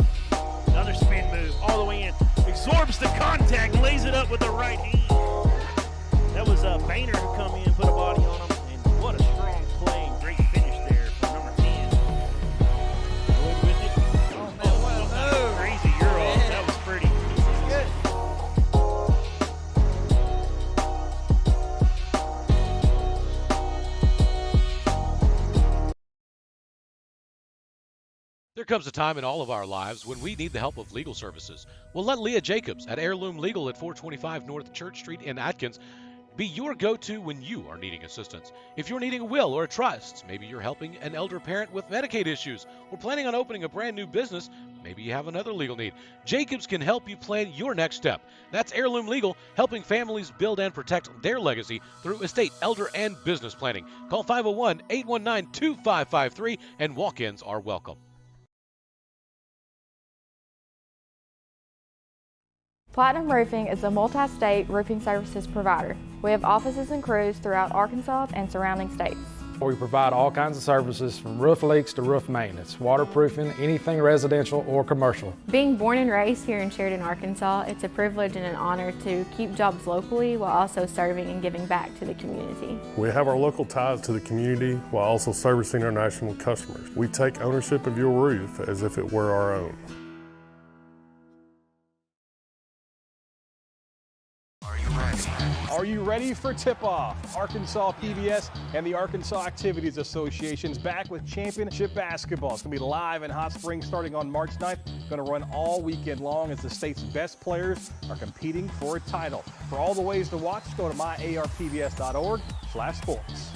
Another spin move all the way in. Absorbs the contact, lays it up with the right hand. That was Boehner who come in, put a body on him, and what a strong play and great finish there for number 10. Good with it. Oh, man, wow, crazy Euro. That was pretty. Good. There comes a time in all of our lives when we need the help of legal services. Well, let Leah Jacobs at Heirloom Legal at 425 North Church Street in Atkins be your go-to when you are needing assistance. If you're needing a will or a trust, maybe you're helping an elder parent with Medicaid issues, or planning on opening a brand new business, maybe you have another legal need. Jacobs can help you plan your next step. That's Heirloom Legal, helping families build and protect their legacy through estate, elder, and business planning. Call 501-819-2553, and walk-ins are welcome. Platinum Roofing is a multi-state roofing services provider. We have offices and crews throughout Arkansas and surrounding states. We provide all kinds of services from roof leaks to roof maintenance, waterproofing, anything residential or commercial. Being born and raised here in Sheridan, Arkansas, it's a privilege and an honor to keep jobs locally while also serving and giving back to the community. We have our local ties to the community while also servicing our national customers. We take ownership of your roof as if it were our own. Are you ready for tip-off? Arkansas PBS and the Arkansas Activities Association is back with championship basketball. It's going to be live in Hot Springs starting on March 9th. Going to run all weekend long as the state's best players are competing for a title. For all the ways to watch, go to myarpbs.org/sports.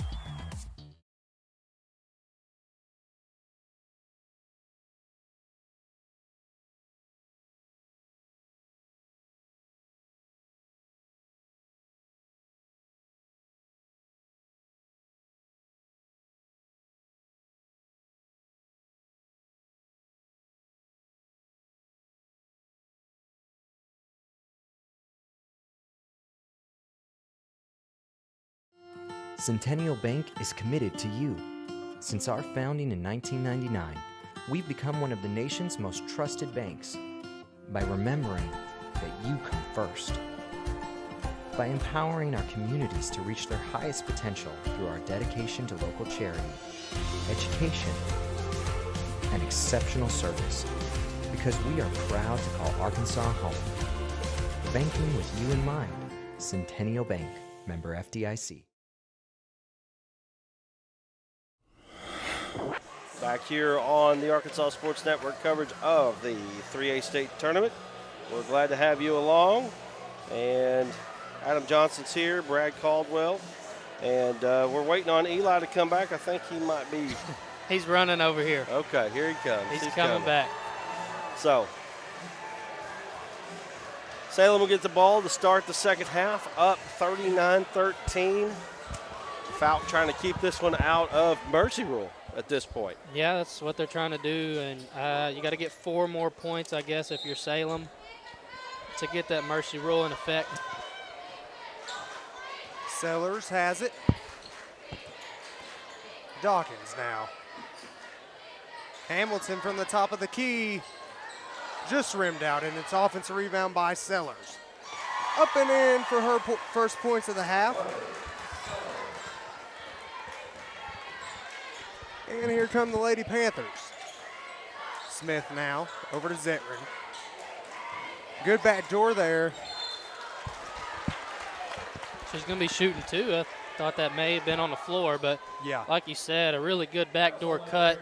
Centennial Bank is committed to you. Since our founding in 1999, we've become one of the nation's most trusted banks by remembering that you come first. By empowering our communities to reach their highest potential through our dedication to local charity, education, and exceptional service, because we are proud to call Arkansas home. Banking with you in mind. Centennial Bank, member FDIC. Back here on the Arkansas Sports Network coverage of the 3A state tournament. We're glad to have you along. And Adam Johnson's here, Brad Caldwell. And we're waiting on Eli to come back. I think he might be. He's running over here. Okay, here he comes. He's coming back. So, Salem will get the ball to start the second half, up 39-13. Fouke trying to keep this one out of mercy rule at this point. Yeah, that's what they're trying to do, and you got to get 4 more points, I guess, if you're Salem, to get that mercy rule in effect. Sellers has it. Dawkins now. Hamilton from the top of the key. Just rimmed out, and it's offensive rebound by Sellers. Up and in for her first points of the half. And here come the Lady Panthers. Smith now over to Zetrin. Good back door there. She's going to be shooting too. I thought that may have been on the floor, but yeah, like you said, a really good backdoor cut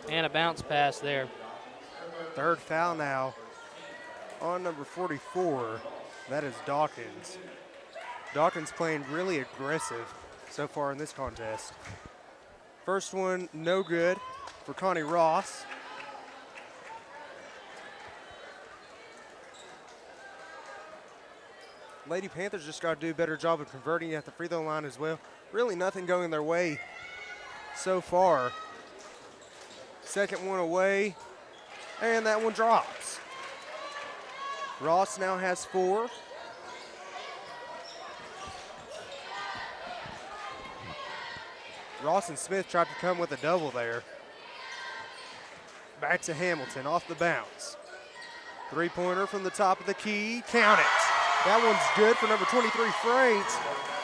and a bounce pass there. Third foul now on number 44. That is Dawkins. Dawkins playing really aggressive so far in this contest. First one, no good for Connie Ross. Lady Panthers just got to do a better job of converting at the free throw line as well. Really nothing going their way so far. Second one away, and that one drops. Ross now has 4. Ross and Smith tried to come with a double there. Back to Hamilton off the bounce. Three-pointer from the top of the key. Count it. That one's good for number 23, Franks.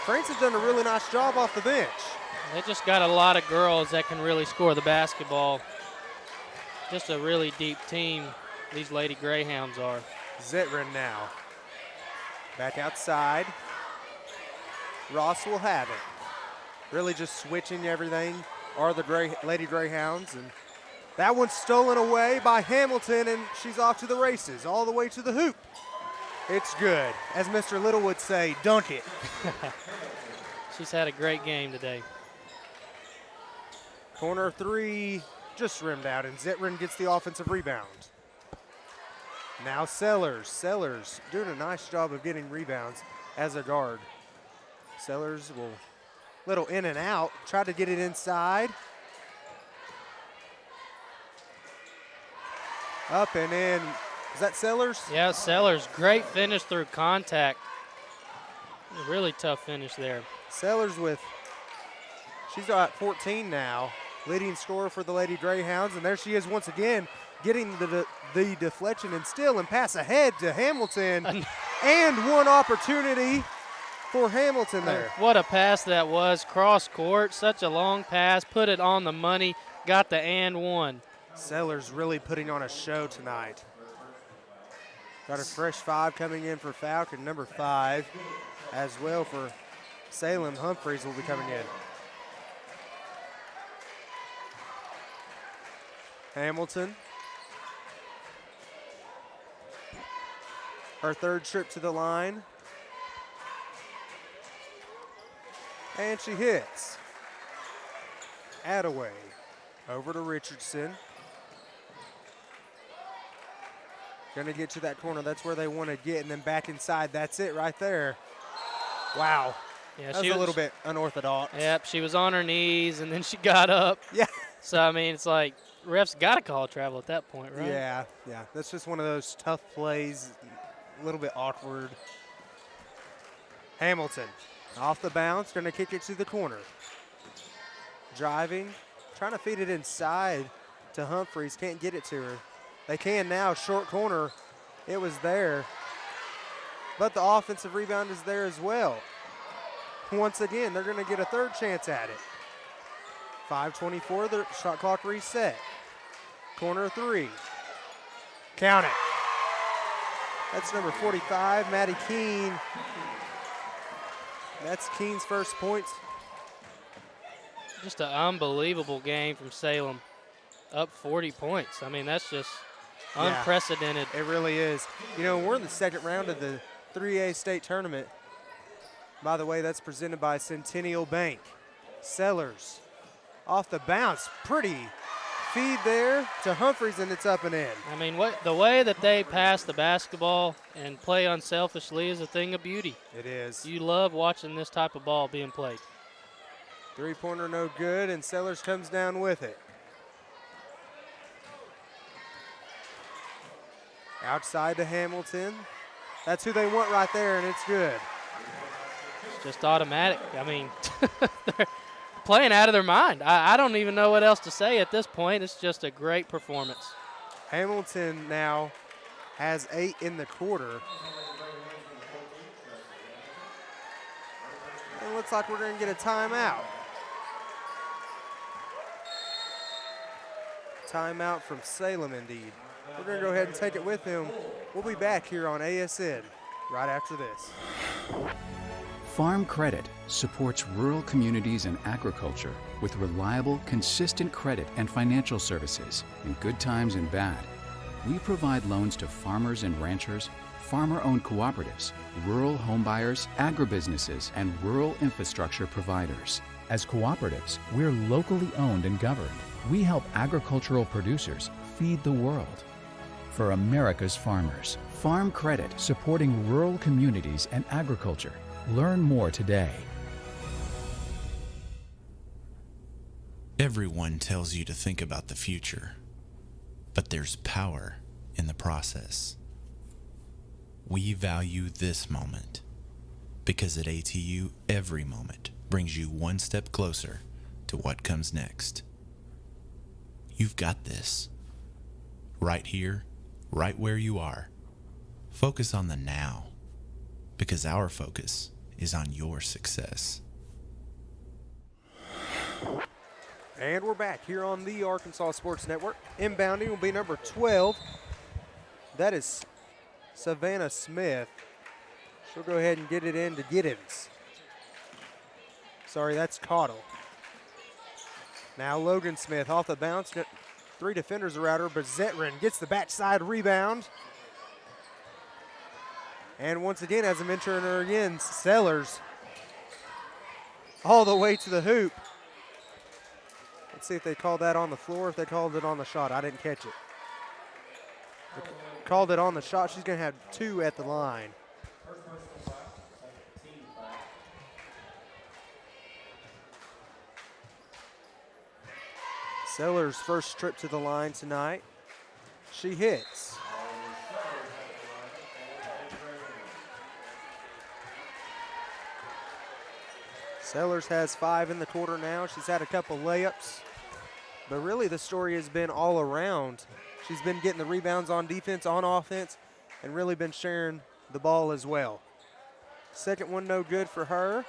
Franks has done a really nice job off the bench. They just got a lot of girls that can really score the basketball. Just a really deep team, these Lady Greyhounds are. Zetrin now. Back outside. Ross will have it. Really just switching everything are the Lady Greyhounds. And that one's stolen away by Hamilton, and she's off to the races, all the way to the hoop. It's good. As Mr. Little would say, dunk it. She's had a great game today. Corner 3 just rimmed out, and Zetrin gets the offensive rebound. Now Sellers. Sellers doing a nice job of getting rebounds as a guard. Sellers will little in and out, try to get it inside. Up and in. Is that Sellers? Yeah, Sellers. Great finish through contact. A really tough finish there. Sellers she's at 14 now, leading scorer for the Lady Greyhounds, and there she is once again, getting the deflection and steal and pass ahead to Hamilton. And one opportunity for Hamilton there. What a pass that was, cross court, such a long pass, put it on the money, got the and one. Sellers really putting on a show tonight. Got a fresh 5 coming in for Fouke, and number 5 as well for Salem. Humphreys will be coming in. Hamilton. Her third trip to the line. And she hits. Attaway over to Richardson. Gonna get to that corner. That's where they want to get, and then back inside. That's it right there. Wow. Yeah, that was a little bit unorthodox. Yep, she was on her knees, and then she got up. Yeah. So, I mean, it's like refs got to call travel at that point, right? Yeah. That's just one of those tough plays, a little bit awkward. Hamilton off the bounce, gonna kick it to the corner. Driving, trying to feed it inside to Humphreys, can't get it to her. They can now, short corner, it was there. But the offensive rebound is there as well. Once again, they're gonna get a third chance at it. 5:24, the shot clock reset. Corner 3, count it. That's number 45, Maddie Keene. That's Keene's first points. Just an unbelievable game from Salem. Up 40 points. I mean, that's just unprecedented. It really is. You know, we're in the second round of the 3A state tournament. By the way, that's presented by Centennial Bank. Sellers off the bounce. Pretty feed there to Humphreys, and it's up and in. I mean, the way that they pass the basketball and play unselfishly is a thing of beauty. It is. You love watching this type of ball being played. Three-pointer no good, and Sellers comes down with it. Outside to Hamilton. That's who they want right there, and it's good. It's just automatic. I mean, they're playing out of their mind. I don't even know what else to say at this point. It's just a great performance. Hamilton now has 8 in the quarter. It looks like we're going to get a timeout. Timeout from Salem, indeed. We're going to go ahead and take it with him. We'll be back here on ASN right after this. Farm Credit supports rural communities and agriculture with reliable, consistent credit and financial services in good times and bad. We provide loans to farmers and ranchers, farmer-owned cooperatives, rural homebuyers, agribusinesses, and rural infrastructure providers. As cooperatives, we're locally owned and governed. We help agricultural producers feed the world. For America's farmers, Farm Credit, supporting rural communities and agriculture. Learn more today. Everyone tells you to think about the future, but there's power in the process. We value this moment because at ATU, every moment brings you one step closer to what comes next. You've got this. Right here, right where you are. Focus on the now, because our focus is on your success. And we're back here on the Arkansas Sports Network. Inbounding will be number 12. That is Savannah Smith. She'll go ahead and get it into Giddens. Sorry, that's Cottle. Now Logan Smith off the bounce. 3 defenders around her, but Zetrin gets the backside rebound. And once again, as a mentor in her again, Sellers all the way to the hoop. Let's see if they called that on the floor, if they called it on the shot. I didn't catch it. They called it on the shot. She's going to have 2 at the line. Sellers' first trip to the line tonight. She hits. Sellers has 5 in the quarter now. She's had a couple layups, but really the story has been all around. She's been getting the rebounds on defense, on offense, and really been sharing the ball as well. Second one no good for her.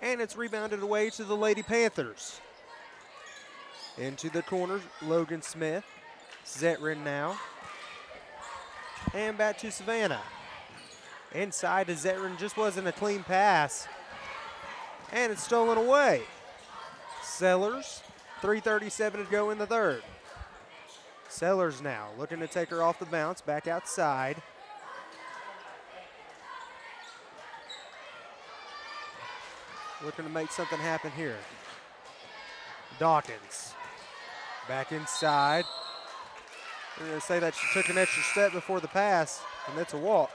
And it's rebounded away to the Lady Panthers. Into the corner, Logan Smith. Zetrin now. And back to Savannah. Inside to Zetrin, just wasn't a clean pass. And it's stolen away. Sellers, 3:37 to go in the third. Sellers now looking to take her off the bounce, back outside. Looking to make something happen here. Dawkins, back inside. We're going to say that she took an extra step before the pass, and that's a walk.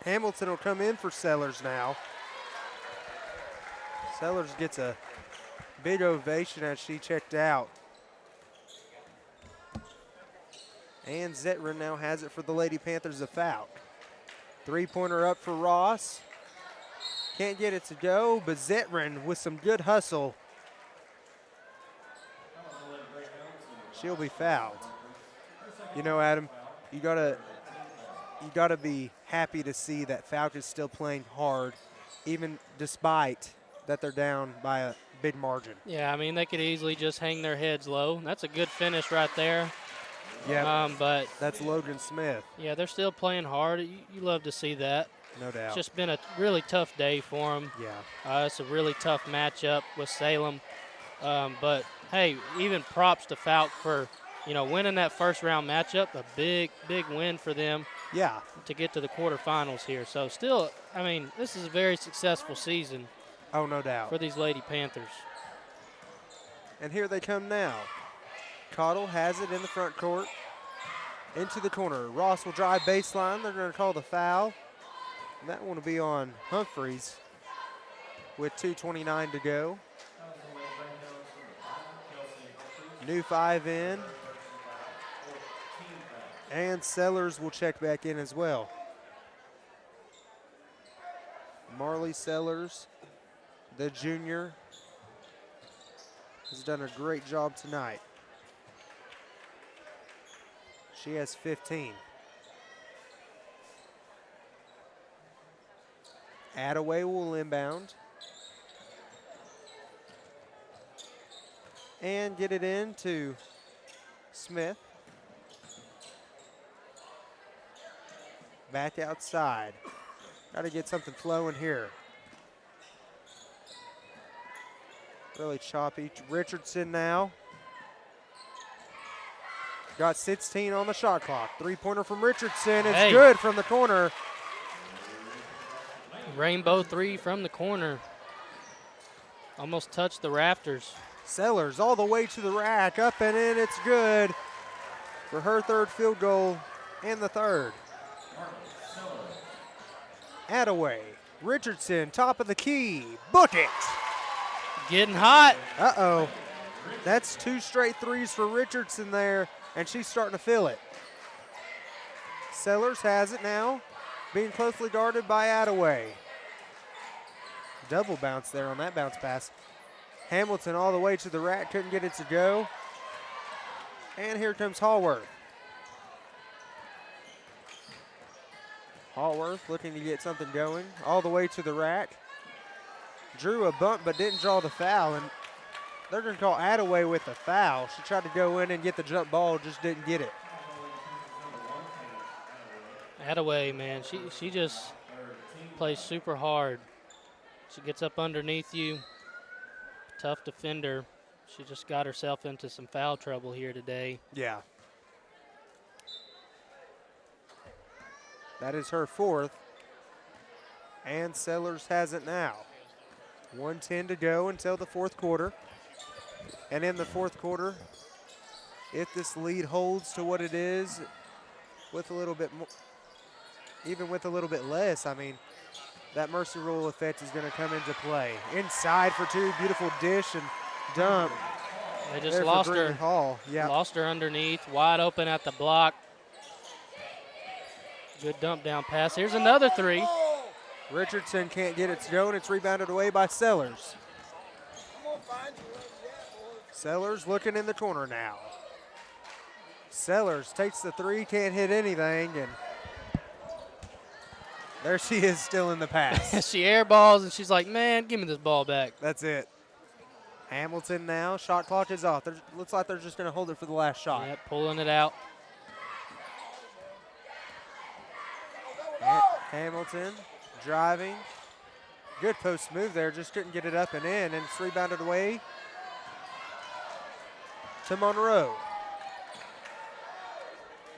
Hamilton will come in for Sellers now. Sellers gets a big ovation as she checked out. And Zetrin now has it for the Lady Panthers, a foul. 3-pointer up for Ross. Can't get it to go, but Zetrin with some good hustle. She'll be fouled. You know, Adam, you gotta be happy to see that Fouke is still playing hard, even despite that they're down by a big margin. Yeah, I mean, they could easily just hang their heads low. That's a good finish right there. Yeah, but that's Logan Smith. Yeah, they're still playing hard. You love to see that. No doubt. It's just been a really tough day for them. Yeah. It's a really tough matchup with Salem. But, hey, even props to Fouke for, winning that first-round matchup. A big, big win for them. Yeah. To get to the quarterfinals here. So, still, I mean, this is a very successful season. Oh, no doubt. For these Lady Panthers. And here they come now. Cottle has it in the front court. Into the corner. Ross will drive baseline. They're going to call the foul. And that one will be on Humphreys with 2:29 to go. New 5 in. And Sellers will check back in as well. Marley Sellers, the junior, has done a great job tonight. She has 15. Attaway will inbound. And get it in to Smith. Back outside. Got to get something flowing here. Really choppy. Richardson now. Got 16 on the shot clock. 3-pointer from Richardson. It's good from the corner. Rainbow 3 from the corner. Almost touched the rafters. Sellers all the way to the rack. Up and in. It's good for her third field goal And the third. Attaway. Richardson, top of the key. Book it. Getting hot. Uh-oh. That's 2 straight threes for Richardson there, and she's starting to feel it. Sellers has it now, being closely guarded by Attaway. Double bounce there on that bounce pass. Hamilton all the way to the rack, couldn't get it to go. And here comes Hallworth. Hallworth looking to get something going, all the way to the rack. Drew a bump but didn't draw the foul, and they're going to call Attaway with the foul. She tried to go in and get the jump ball, just didn't get it. Attaway, man, she just plays super hard. She gets up underneath you, tough defender. She just got herself into some foul trouble here today. Yeah. That is her 4th. And Sellers has it now. 1:10 to go until the 4th quarter. And in the 4th quarter, if this lead holds to what it is, with a little bit more, even with a little bit less, I mean, that mercy rule effect is going to come into play. Inside for 2, beautiful dish and dump. They just lost her. Hall. Yeah. Lost her underneath, wide open at the block. Good dump down pass. Here's another 3. Richardson can't get it to go, and it's rebounded away by Sellers. Sellers looking in the corner now. Sellers takes the 3, can't hit anything, and there she is still in the pass. She airballs, and she's like, man, give me this ball back. That's it. Hamilton now, shot clock is off. Looks like they're just going to hold it for the last shot. Yep, pulling it out. Hamilton driving. Good post move there, just couldn't get it up and in, and it's rebounded away to Monroe.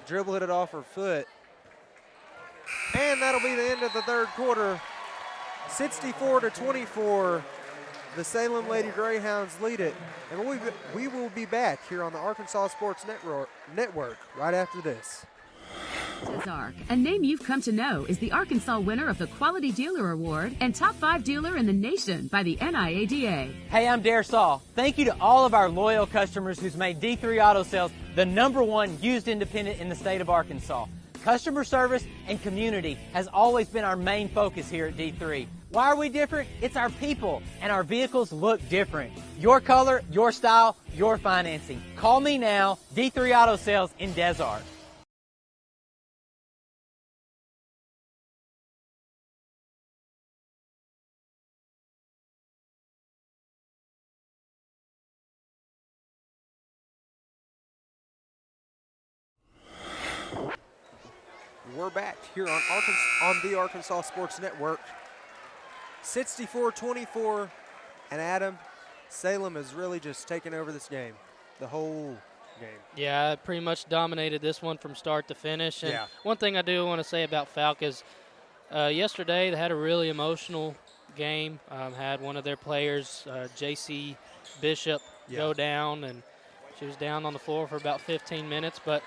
Dribble hit it off her foot. And that'll be the end of the 3rd quarter. 64-24. The Salem Lady Greyhounds lead it. And we will be back here on the Arkansas Sports Network right after this. Desark, a name you've come to know, is the Arkansas winner of the Quality Dealer Award and top 5 dealer in the nation by the NIADA. Hey, I'm Dare Saul. Thank you to all of our loyal customers who's made D3 Auto Sales the #1 used independent in the state of Arkansas. Customer service and community has always been our main focus here at D3. Why are we different? It's our people, and our vehicles look different. Your color, your style, your financing. Call me now, D3 Auto Sales in Desark. We're back here on the Arkansas Sports Network. 64-24, and Adam, Salem is really just taking over this game, the whole game. Yeah, pretty much dominated this one from start to finish. And one thing I do want to say about Fouke is yesterday they had a really emotional game. Had one of their players, J.C. Bishop, go down, and she was down on the floor for about 15 minutes, but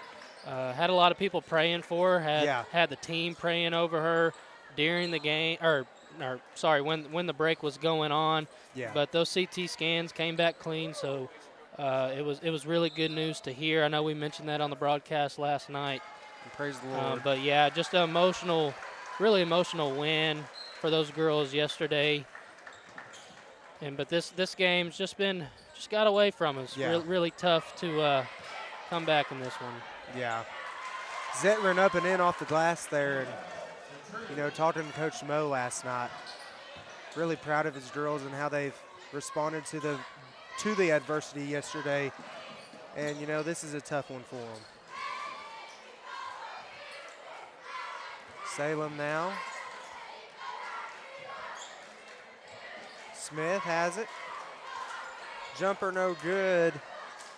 had a lot of people praying for her, had the team praying over her during the game, when the break was going on. But those CT scans came back clean, so it was really good news to hear. I know we mentioned that on the broadcast last night. And praise the Lord. But yeah, just an emotional, really emotional win for those girls yesterday. But this game's just got away from us. Really tough to come back in this one. Yeah. Zetrin up and in off the glass there, and talking to Coach Mo last night, really proud of his girls and how they've responded to the adversity yesterday. And this is a tough one for them. Salem now. Smith has it. Jumper no good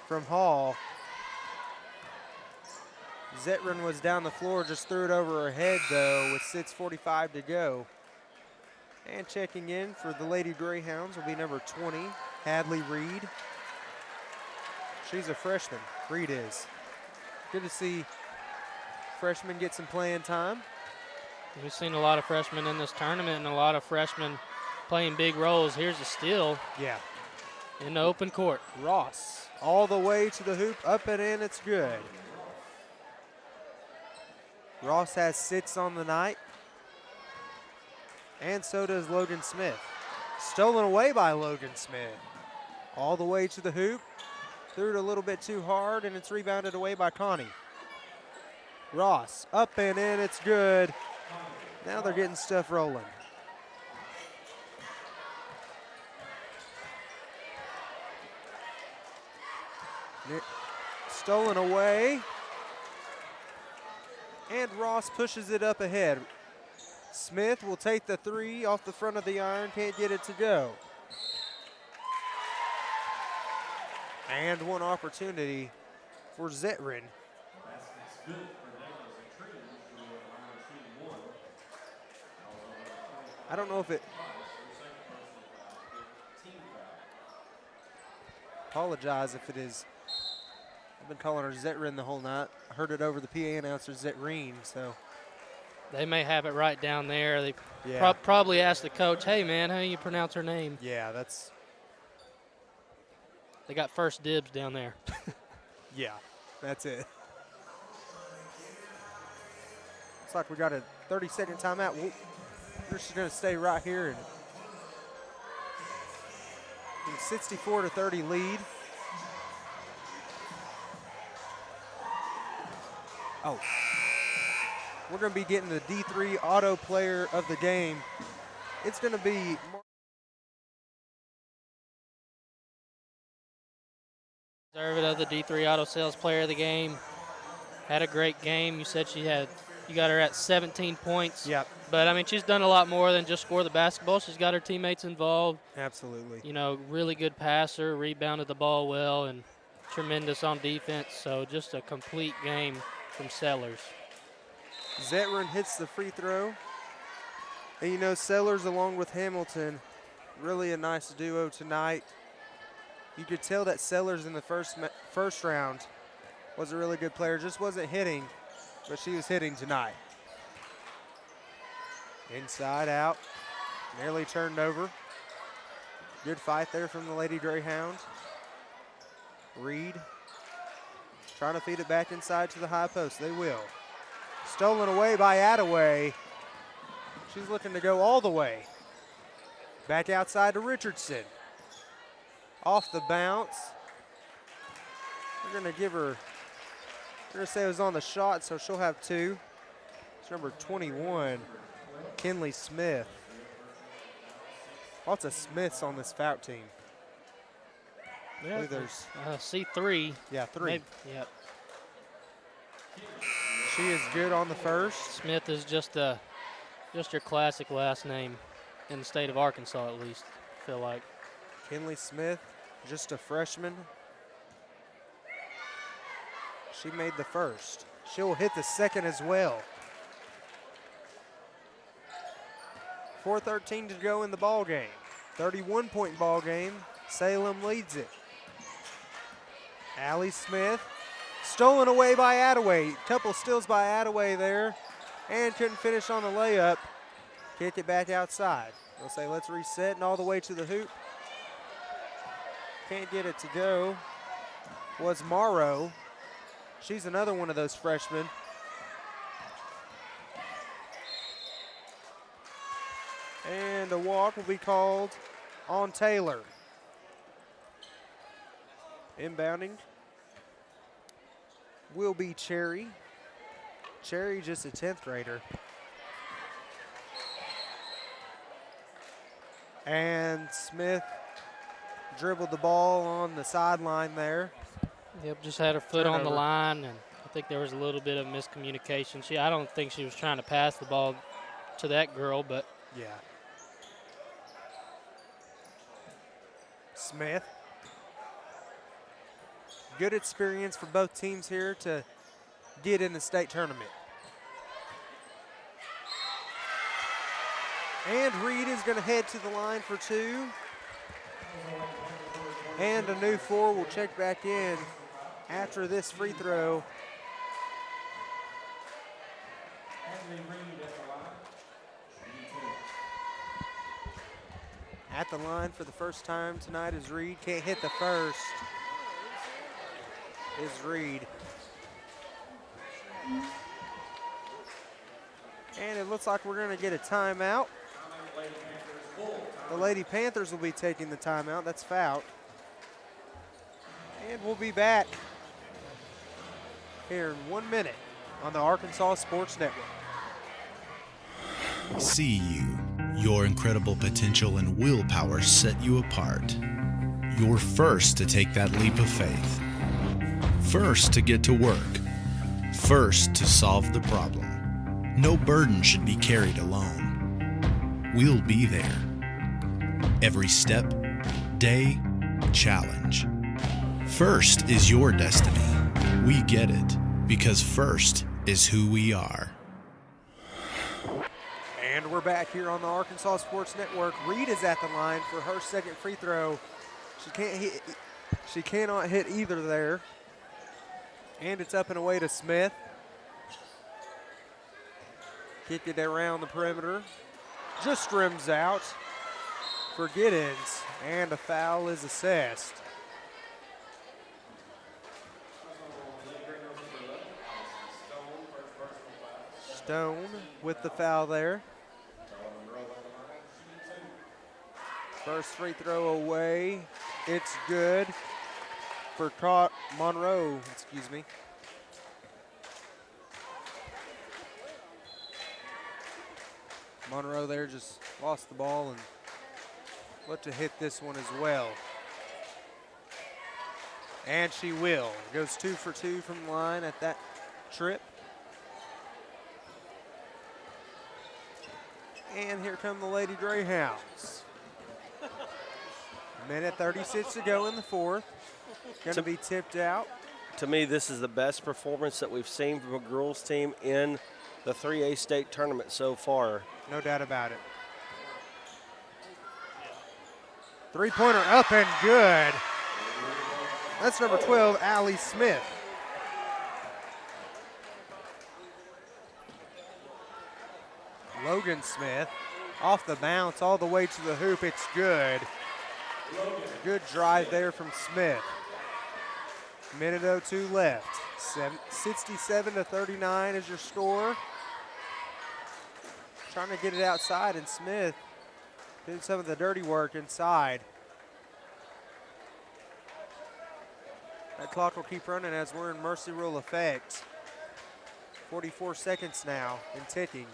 from Hall. Zetrin was down the floor, just threw it over her head, though, with 6:45 to go. And checking in for the Lady Greyhounds will be number 20, Hadley Reed. She's a freshman, Reed is. Good to see freshmen get some playing time. We've seen a lot of freshmen in this tournament and a lot of freshmen playing big roles. Here's a steal. Yeah. In the open court. Ross all the way to the hoop, up and in, it's good. Ross has 6 on the night. And so does Logan Smith. Stolen away by Logan Smith. All the way to the hoop. Threw it a little bit too hard, and it's rebounded away by Connie. Ross, up and in, it's good. Now they're getting stuff rolling. Stolen away. And Ross pushes it up ahead. Smith will take the 3 off the front of the iron, can't get it to go. And one opportunity for Zetrin. I don't know if it. Apologize if it is. I've been calling her Zetrin the whole night. I heard it over the PA announcer, Zetrine, so. They may have it right down there. They Yeah. probably asked the coach, hey, man, how do you pronounce her name? Yeah, that's. They got first dibs down there. Yeah, that's it. Looks like we got a 30-second timeout. We're just going to stay right here and 64-30 lead. Oh, we're going to be getting the D3 Auto Player of the Game. It's going to be Deserved of the D3 Auto Sales Player of the Game. Had a great game. You said you got her at 17 points. Yep. But, I mean, she's done a lot more than just score the basketball. She's got her teammates involved. Absolutely. You know, really good passer, rebounded the ball well, and tremendous on defense. So just a complete game from Sellers. Zetrin hits the free throw. And you know, Sellers along with Hamilton, really a nice duo tonight. You could tell that Sellers in the first round was a really good player, just wasn't hitting, but she was hitting tonight. Inside out, nearly turned over. Good fight there from the Lady Greyhound. Reed trying to feed it back inside to the high post. They will. Stolen away by Attaway. She's looking to go all the way. Back outside to Richardson. Off the bounce. We're going to give her, we're going to say it was on the shot, so she'll have 2. It's number 21, Kinley Smith. Lots of Smiths on this Fouke team. Yeah, there's C3. Yeah, 3. Maybe, yep. She is good on the first. Smith is just your classic last name in the state of Arkansas, at least, I feel like. Kinley Smith, just a freshman. She made the first. She'll hit the second as well. 4:13 to go in the ball game. 31-point ball game. Salem leads it. Allie Smith, stolen away by Attaway. Couple steals by Attaway there, and couldn't finish on the layup. Kick it back outside. They'll say let's reset, and all the way to the hoop. Can't get it to go. Was Morrow. She's another one of those freshmen. And a walk will be called on Taylor. Inbounding will be Cherry. Cherry just a 10th grader. And Smith dribbled the ball on the sideline there. Yep, just had her foot on the line, and I think there was a little bit of miscommunication. I don't think she was trying to pass the ball to that girl, but yeah. Smith. Good experience for both teams here to get in the state tournament. And Reed is going to head to the line for 2. And a new 4 will check back in after this free throw. At the line for the first time tonight is Reed. Can't hit the first. Is Reed. And it looks like we're going to get a timeout. The Lady Panthers will be taking the timeout. That's Fouke. And we'll be back here in 1 minute on the Arkansas Sports Network. See you. Your incredible potential and willpower set you apart. You're first to take that leap of faith. First to get to work. First to solve the problem. No burden should be carried alone. We'll be there. Every step, day, challenge. First is your destiny. We get it because first is who we are. And we're back here on the Arkansas Sports Network. Reed is at the line for her second free throw. She cannot hit either there. And it's up and away to Smith. Kick it around the perimeter. Just rims out for Giddens. And a foul is assessed. Stone with the foul there. First free throw away. It's good for Monroe, excuse me. Monroe there just lost the ball and looked to hit this one as well. And she will. Goes 2 for 2 from the line at that trip. And here come the Lady Greyhounds. Minute 36 to go in the fourth. Going to be tipped out. To me, this is the best performance that we've seen from a girls team in the 3A state tournament so far. No doubt about it. Three-pointer up and good. That's number 12, Allie Smith. Logan Smith off the bounce all the way to the hoop. It's good. Good drive there from Smith. Minute 02 left. 67-39 is your score. Trying to get it outside, and Smith doing some of the dirty work inside. That clock will keep running as we're in mercy rule effect. 44 seconds now and ticking.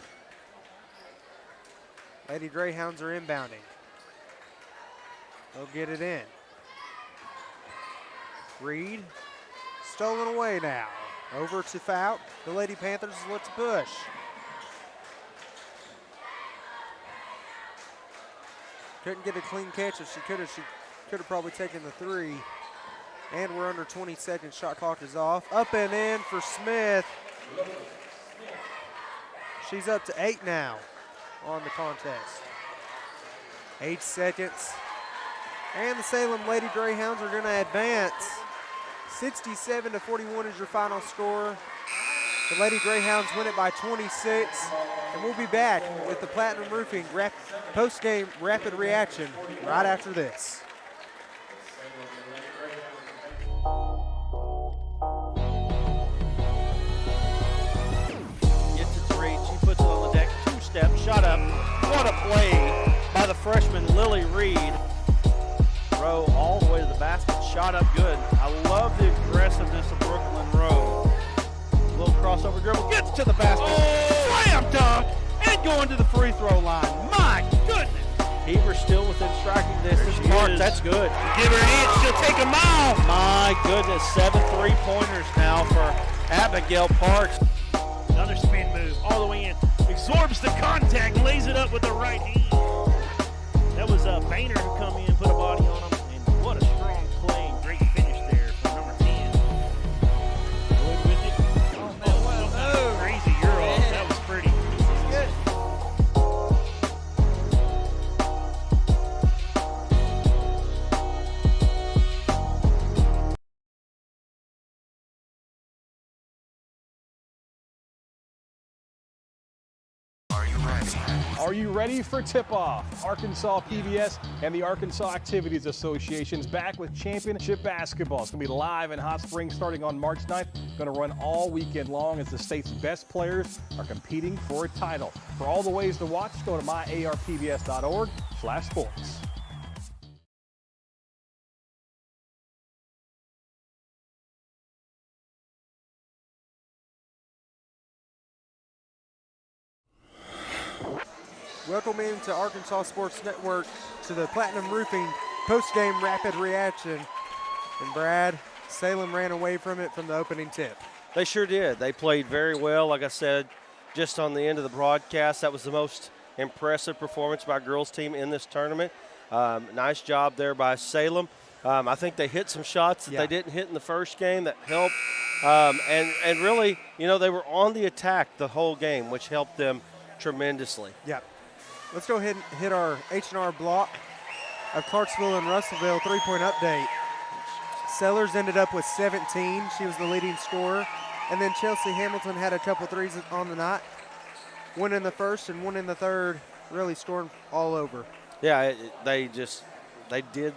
Lady Greyhounds are inbounding. They'll get it in. Reed, stolen away now. Over to Fouke. The Lady Panthers look to push. Couldn't get a clean catch. If she could have probably taken the three. And we're under 20 seconds. Shot clock is off. Up and in for Smith. She's up to 8 now on the contest. 8 seconds. And the Salem Lady Greyhounds are going to advance. 67-41 is your final score. The Lady Greyhounds win it by 26. And we'll be back with the Platinum Roofing post-game rapid reaction right after this. Gets a three. She puts it on the deck. Two-step shot up. What a play by the freshman Lily Reed. Rowe all the way to the basket. Shot up good. I love the aggressiveness of Brooklyn Rowe. Little crossover dribble. Gets to the basket. Oh! Slam dunk. And going to the free throw line. My goodness. Heber still within striking distance. Park, that's good. Give her an inch, she'll take them all. My goodness, 7 3-pointers now for Abigail Parks. Another spin move all the way in. Absorbs the contact, lays it up with the right hand. That was Boehner who come in, put a body on him. And what a strong play and great finish there from number 10. Good with it. Oh, man, no. Crazy Euro. That was pretty. Good. Are you ready? Are you ready for tip-off? Arkansas PBS and the Arkansas Activities Association's back with championship basketball. It's going to be live in Hot Springs starting on March 9th. Going to run all weekend long as the state's best players are competing for a title. For all the ways to watch, go to myarpbs.org/sports. Welcome into Arkansas Sports Network to the Platinum Roofing post-game rapid reaction. And Brad, Salem ran away from it from the opening tip. They sure did. They played very well. Like I said, just on the end of the broadcast, that was the most impressive performance by our girls team in this tournament. Nice job there by Salem. I think they hit some shots that they didn't hit in the first game that helped. And really, you know, they were on the attack the whole game, which helped them tremendously. Yeah. Let's go ahead and hit our H&R block of Clarksville and Russellville three-point update. Sellers ended up with 17. She was the leading scorer. And then Chelsea Hamilton had a couple threes on the night. One in the first and one in the third, really scoring all over. Yeah, they did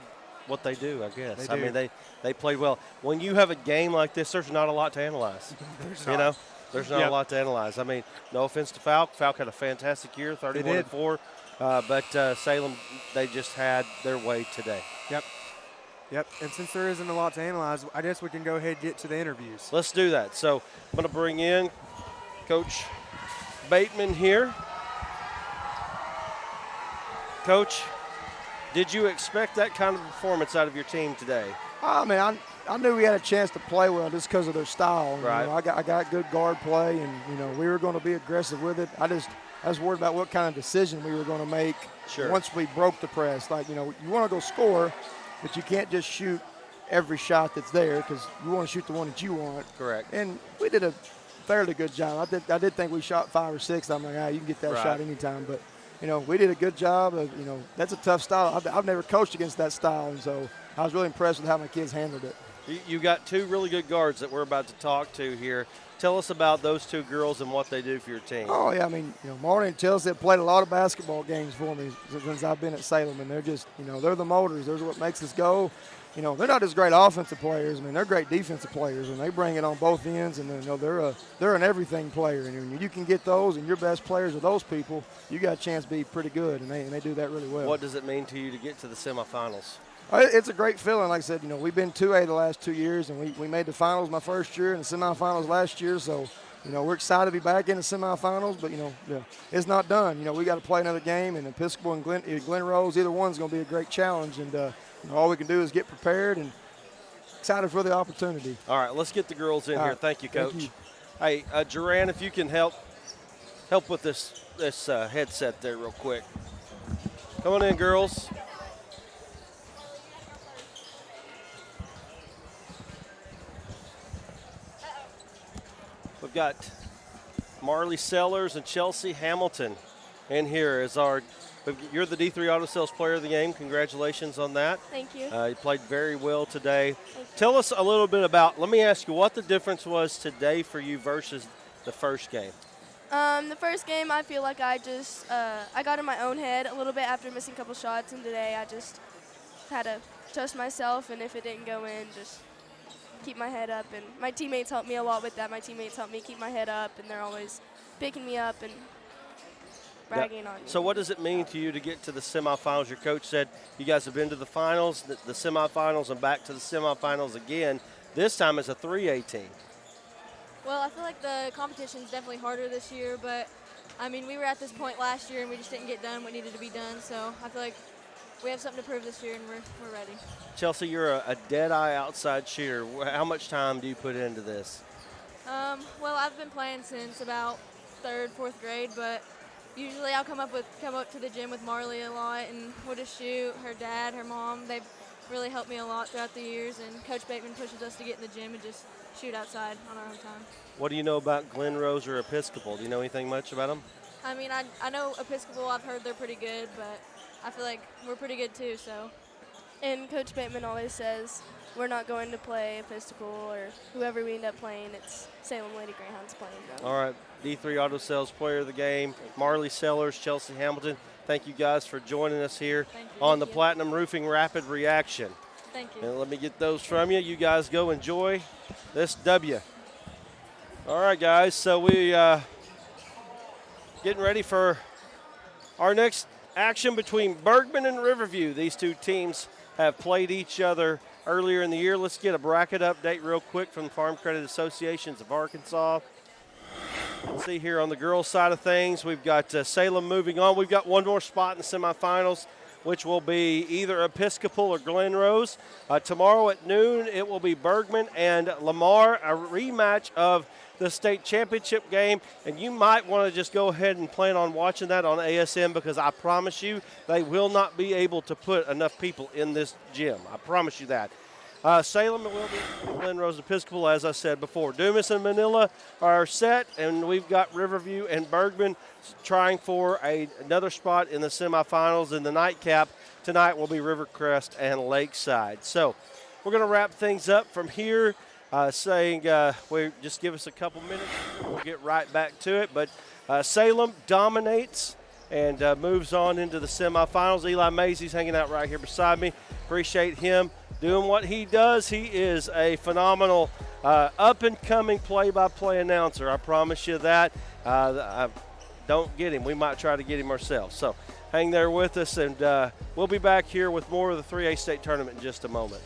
what they do, I guess. I mean, they played well. When you have a game like this, there's not a lot to analyze. There's not a lot to analyze. I mean, no offense to Fouke. Fouke had a fantastic year, 31-4. But Salem, they just had their way today. Yep, and since there isn't a lot to analyze, I guess we can go ahead and get to the interviews. Let's do that. So I'm going to bring in Coach Bateman here. Coach, did you expect that kind of performance out of your team today? I mean, I knew we had a chance to play well just because of their style. Right. You know, I got good guard play, and you know we were going to be aggressive with it. I was worried about what kind of decision we were going to make once we broke the press. Like, you know, you want to go score, but you can't just shoot every shot that's there because you want to shoot the one that you want. Correct. And we did a fairly good job. I did think we shot 5 or 6. I'm like, you can get that shot anytime. But, you know, we did a good job. You know, that's a tough style. I've never coached against that style, and so I was really impressed with how my kids handled it. You got two really good guards that we're about to talk to here. Tell us about those two girls and what they do for your team. Oh, yeah, I mean, you know, Marty and Chelsea have played a lot of basketball games for me since I've been at Salem, and they're just, you know, they're the motors. They're what makes us go. You know, they're not just great offensive players. I mean, they're great defensive players, and they bring it on both ends, and, you know, they're an everything player. And when you can get those and your best players are those people, you got a chance to be pretty good, and they do that really well. What does it mean to you to get to the semifinals? It's a great feeling. Like I said, you know, we've been 2A the last 2 years, and we made the finals my first year and the semifinals last year. So, you know, we're excited to be back in the semifinals, but, you know, it's not done. You know, we got to play another game, and Episcopal and Glen Rose, either one's going to be a great challenge. And, you know, all we can do is get prepared and excited for the opportunity. All right, let's get the girls in here. Thank you, Coach. Thank you. Hey, Duran, if you can help with this headset there real quick. Come on in, girls. We've got Marley Sellers and Chelsea Hamilton in here as you're the D3 Auto Sales Player of the Game. Congratulations on that. Thank you. You played very well today. Tell us a little bit let me ask you what the difference was today for you versus the first game. The first game, I feel like I got in my own head a little bit after missing a couple shots, and today I just had to trust myself, and if it didn't go in, just keep my head up. And my teammates helped me a lot with that. My teammates helped me keep my head up, and they're always picking me up and bragging on me. So what does it mean to you to get to the semifinals? Your coach said you guys have been to the finals, the semifinals, and back to the semifinals again. This time it's a 3A team. Well, I feel like the competition's definitely harder this year, but, I mean, we were at this point last year and we just didn't get done what needed to be done, so I feel like we have something to prove this year and we're ready. Chelsea, you're a dead-eye outside shooter. How much time do you put into this? Well, I've been playing since about 3rd, 4th grade, but usually I'll come up to the gym with Marley a lot, and we'll just shoot. Her dad, her mom, they've really helped me a lot throughout the years, and Coach Bateman pushes us to get in the gym and just shoot outside on our own time. What do you know about Glen Rose or Episcopal? Do you know anything much about them? I mean, I know Episcopal. I've heard they're pretty good, but I feel like we're pretty good too. So. And Coach Bateman always says, we're not going to play Episcopal or whoever we end up playing. It's Salem Lady Greyhounds playing them. All right, D3 Auto Sales Player of the Game, Marley Sellers, Chelsea Hamilton. Thank you guys for joining us here on the Platinum Roofing Rapid Reaction. Thank you. And let me get those from you. You guys go enjoy this W. All right, guys, so we getting ready for our next action between Bergman and Riverview. These two teams have played each other earlier in the year. Let's get a bracket update real quick from the Farm Credit Associations of Arkansas. Let's see here on the girls' side of things. We've got Salem moving on. We've got one more spot in the semifinals, which will be either Episcopal or Glen Rose. Tomorrow at noon, it will be Bergman and Lamar, a rematch of the state championship game, and you might want to just go ahead and plan on watching that on ASM, because I promise you they will not be able to put enough people in this gym. I promise you that. Salem will be Glen Rose Episcopal, as I said before. Dumas and Manila are set, and we've got Riverview and Bergman trying for another spot in the semifinals. In the nightcap tonight will be Rivercrest and Lakeside. So we're going to wrap things up from here. Just give us a couple minutes. We'll get right back to it. But Salem dominates and moves on into the semifinals. Eli Mazy's hanging out right here beside me. Appreciate him doing what he does. He is a phenomenal up-and-coming play-by-play announcer. I promise you that. Don't get him. We might try to get him ourselves. So hang there with us, and we'll be back here with more of the 3A state tournament in just a moment.